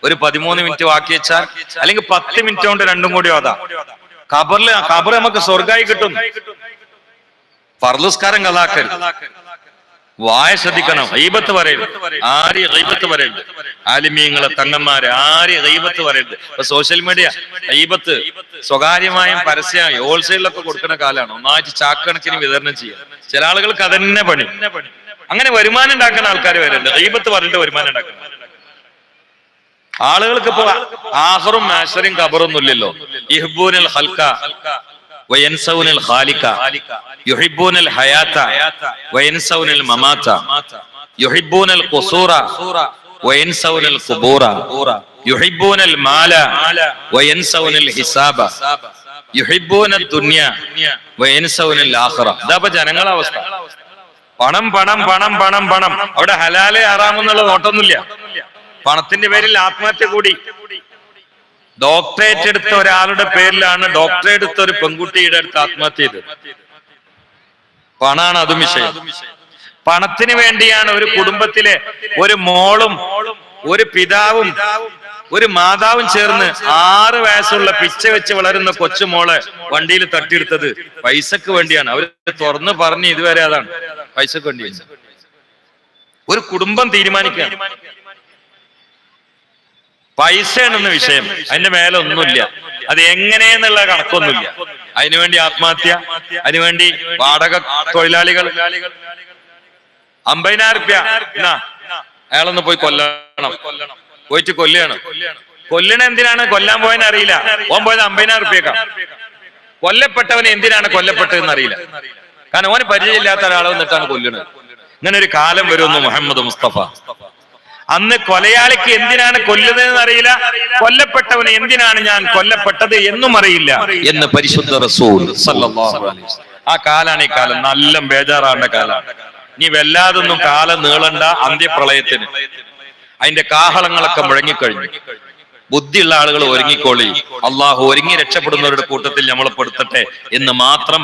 ഒരു 13 മിനിറ്റ് വാക്കി വെച്ചാൽ, അല്ലെങ്കിൽ 10 മിനിറ്റ് കൊണ്ട് രണ്ടും കൂടി ഓതാം. ഖബർ നമുക്ക് സ്വർഗായി കിട്ടും. ഫർളുസ്കാരം കളാക്കരുത്. വായ ശ്രദ്ധിക്കണം. ഗൈബത്ത് പറയരുത്. ആരെയും ഗൈബത്ത് പറയരുത്. ആലിമീങ്ങളെ തങ്ങന്മാരെ ആരെയും ഗൈബത്ത് പറയരുത്. ഇപ്പൊ സോഷ്യൽ മീഡിയ ഗൈബത്ത് സ്വകാര്യമായും പരസ്യമായും ഹോൾസെയിലൊക്കെ കൊടുക്കുന്ന കാലമാണ്. ഒന്നാഴ്ച ചാക്കണക്കിന് വിതരണം ചെയ്യുക. ചില ആളുകൾക്ക് അതന്നെ പണി. അങ്ങനെ വരുമാനം ഉണ്ടാക്കുന്ന ആൾക്കാർ വരരുത്. ഗൈബത്ത് പറഞ്ഞിട്ട് വരുമാനം ഉണ്ടാക്കുന്ന ആളുകൾക്ക് ഇപ്പൊ ആഖറും മാശറും ഖബറൊന്നും ഇല്ലല്ലോ. യുഹിബ്ബൂനൽ ഖൽഖ വയൻസൗനൽ ഖാലിഖ യുഹിബ്ബൂനൽ ഹയാത വയൻസൗനൽ മമാത യുഹിബ്ബൂനൽ ഖുസൂറ വയൻസൗനൽ ഖുബൂറ യുഹിബ്ബൂനൽ മാല വയൻസൗനൽ ഹിസാബ യുഹിബ്ബൂനദ് ദുനിയ വയൻസൗനൽ ആഖിറ. ഇതാ ജനങ്ങളുടെ അവസ്ഥ. പണം പണം പണം പണം പണം. അവിടെ ഹലാല് ഹറാമെന്നുള്ള നോട്ടൊന്നുമില്ല. പണത്തിന്റെ പേരിൽ ആത്മഹത്യ കൂടി. ഡോക്ടറേറ്റ് എടുത്ത ഒരാളുടെ പേരിലാണ് ഡോക്ടറേറ്റ് എടുത്ത ഒരു പെൺകുട്ടിയുടെ അടുത്ത് ആത്മഹത്യ ചെയ്തത്. പണാണ് അതും വിഷയം. പണത്തിന് വേണ്ടിയാണ് ഒരു കുടുംബത്തിലെ ഒരു മോളും ഒരു പിതാവും ഒരു മാതാവും ചേർന്ന് 6 വയസ്സുള്ള പിച്ച വെച്ച് വളരുന്ന കൊച്ചുമോളെ വണ്ടിയിൽ തട്ടിയെടുത്തത് പൈസക്ക് വേണ്ടിയാണ്. അവര് തുറന്ന് പറഞ്ഞ് ഇതുവരെ അതാണ് പൈസക്ക് വേണ്ടി. ഒരു കുടുംബം തീരുമാനിക്കുക പൈസയാണെന്ന വിഷയം, അതിന്റെ മേലെ ഒന്നുമില്ല. അത് എങ്ങനെയെന്നുള്ള കണക്കൊന്നുമില്ല. അതിനുവേണ്ടി ആത്മഹത്യ, അതിനുവേണ്ടി വാടക തൊഴിലാളികൾ 50,000 റുപ്യ എന്നാ അയാളൊന്ന് പോയി കൊല്ലണം. പോയിട്ട് കൊല്ലുകയാണ്. കൊല്ലണ എന്തിനാണ്? കൊല്ലാൻ പോയെന്ന് അറിയില്ല. ഓൻ പോയത് 50,000 റുപ്യക്കാണ്. കൊല്ലപ്പെട്ടവന് എന്തിനാണ് കൊല്ലപ്പെട്ടതെന്ന് അറിയില്ല. കാരണം ഓന് പരിചയമില്ലാത്ത ഒരാളെ വന്നിട്ടാണ് കൊല്ലുന്നത്. ഇങ്ങനെ ഒരു കാലം വരുമെന്ന് മുഹമ്മദ് മുസ്തഫ. അന്ന് കൊലയാളിക്ക് എന്തിനാണ് കൊല്ലുന്നതെന്ന് അറിയില്ല, കൊല്ലപ്പെട്ടവന് എന്തിനാണ് ഞാൻ കൊല്ലപ്പെട്ടത് എന്നും അറിയില്ല എന്ന് പരിശുദ്ധ റസൂൽ സല്ലല്ലാഹു അലൈഹി വസല്ലം. ആ കാലാണ് ഈ കാലം. നല്ല ബേജാറാണ്ട കാലാണ്. ഇനി വല്ലാതൊന്നും കാലം നീളണ്ട. അന്ത്യപ്രളയത്തിന് അതിന്റെ കാഹളങ്ങളൊക്കെ മുഴങ്ങിക്കഴിഞ്ഞു. ബുദ്ധിയുള്ള ആളുകൾ ഒരുങ്ങിക്കോളി. അള്ളാഹു ഒരുങ്ങി രക്ഷപ്പെടുന്നവരുടെ കൂട്ടത്തിൽ നമ്മളെ പെടുത്തട്ടെ എന്ന് മാത്രം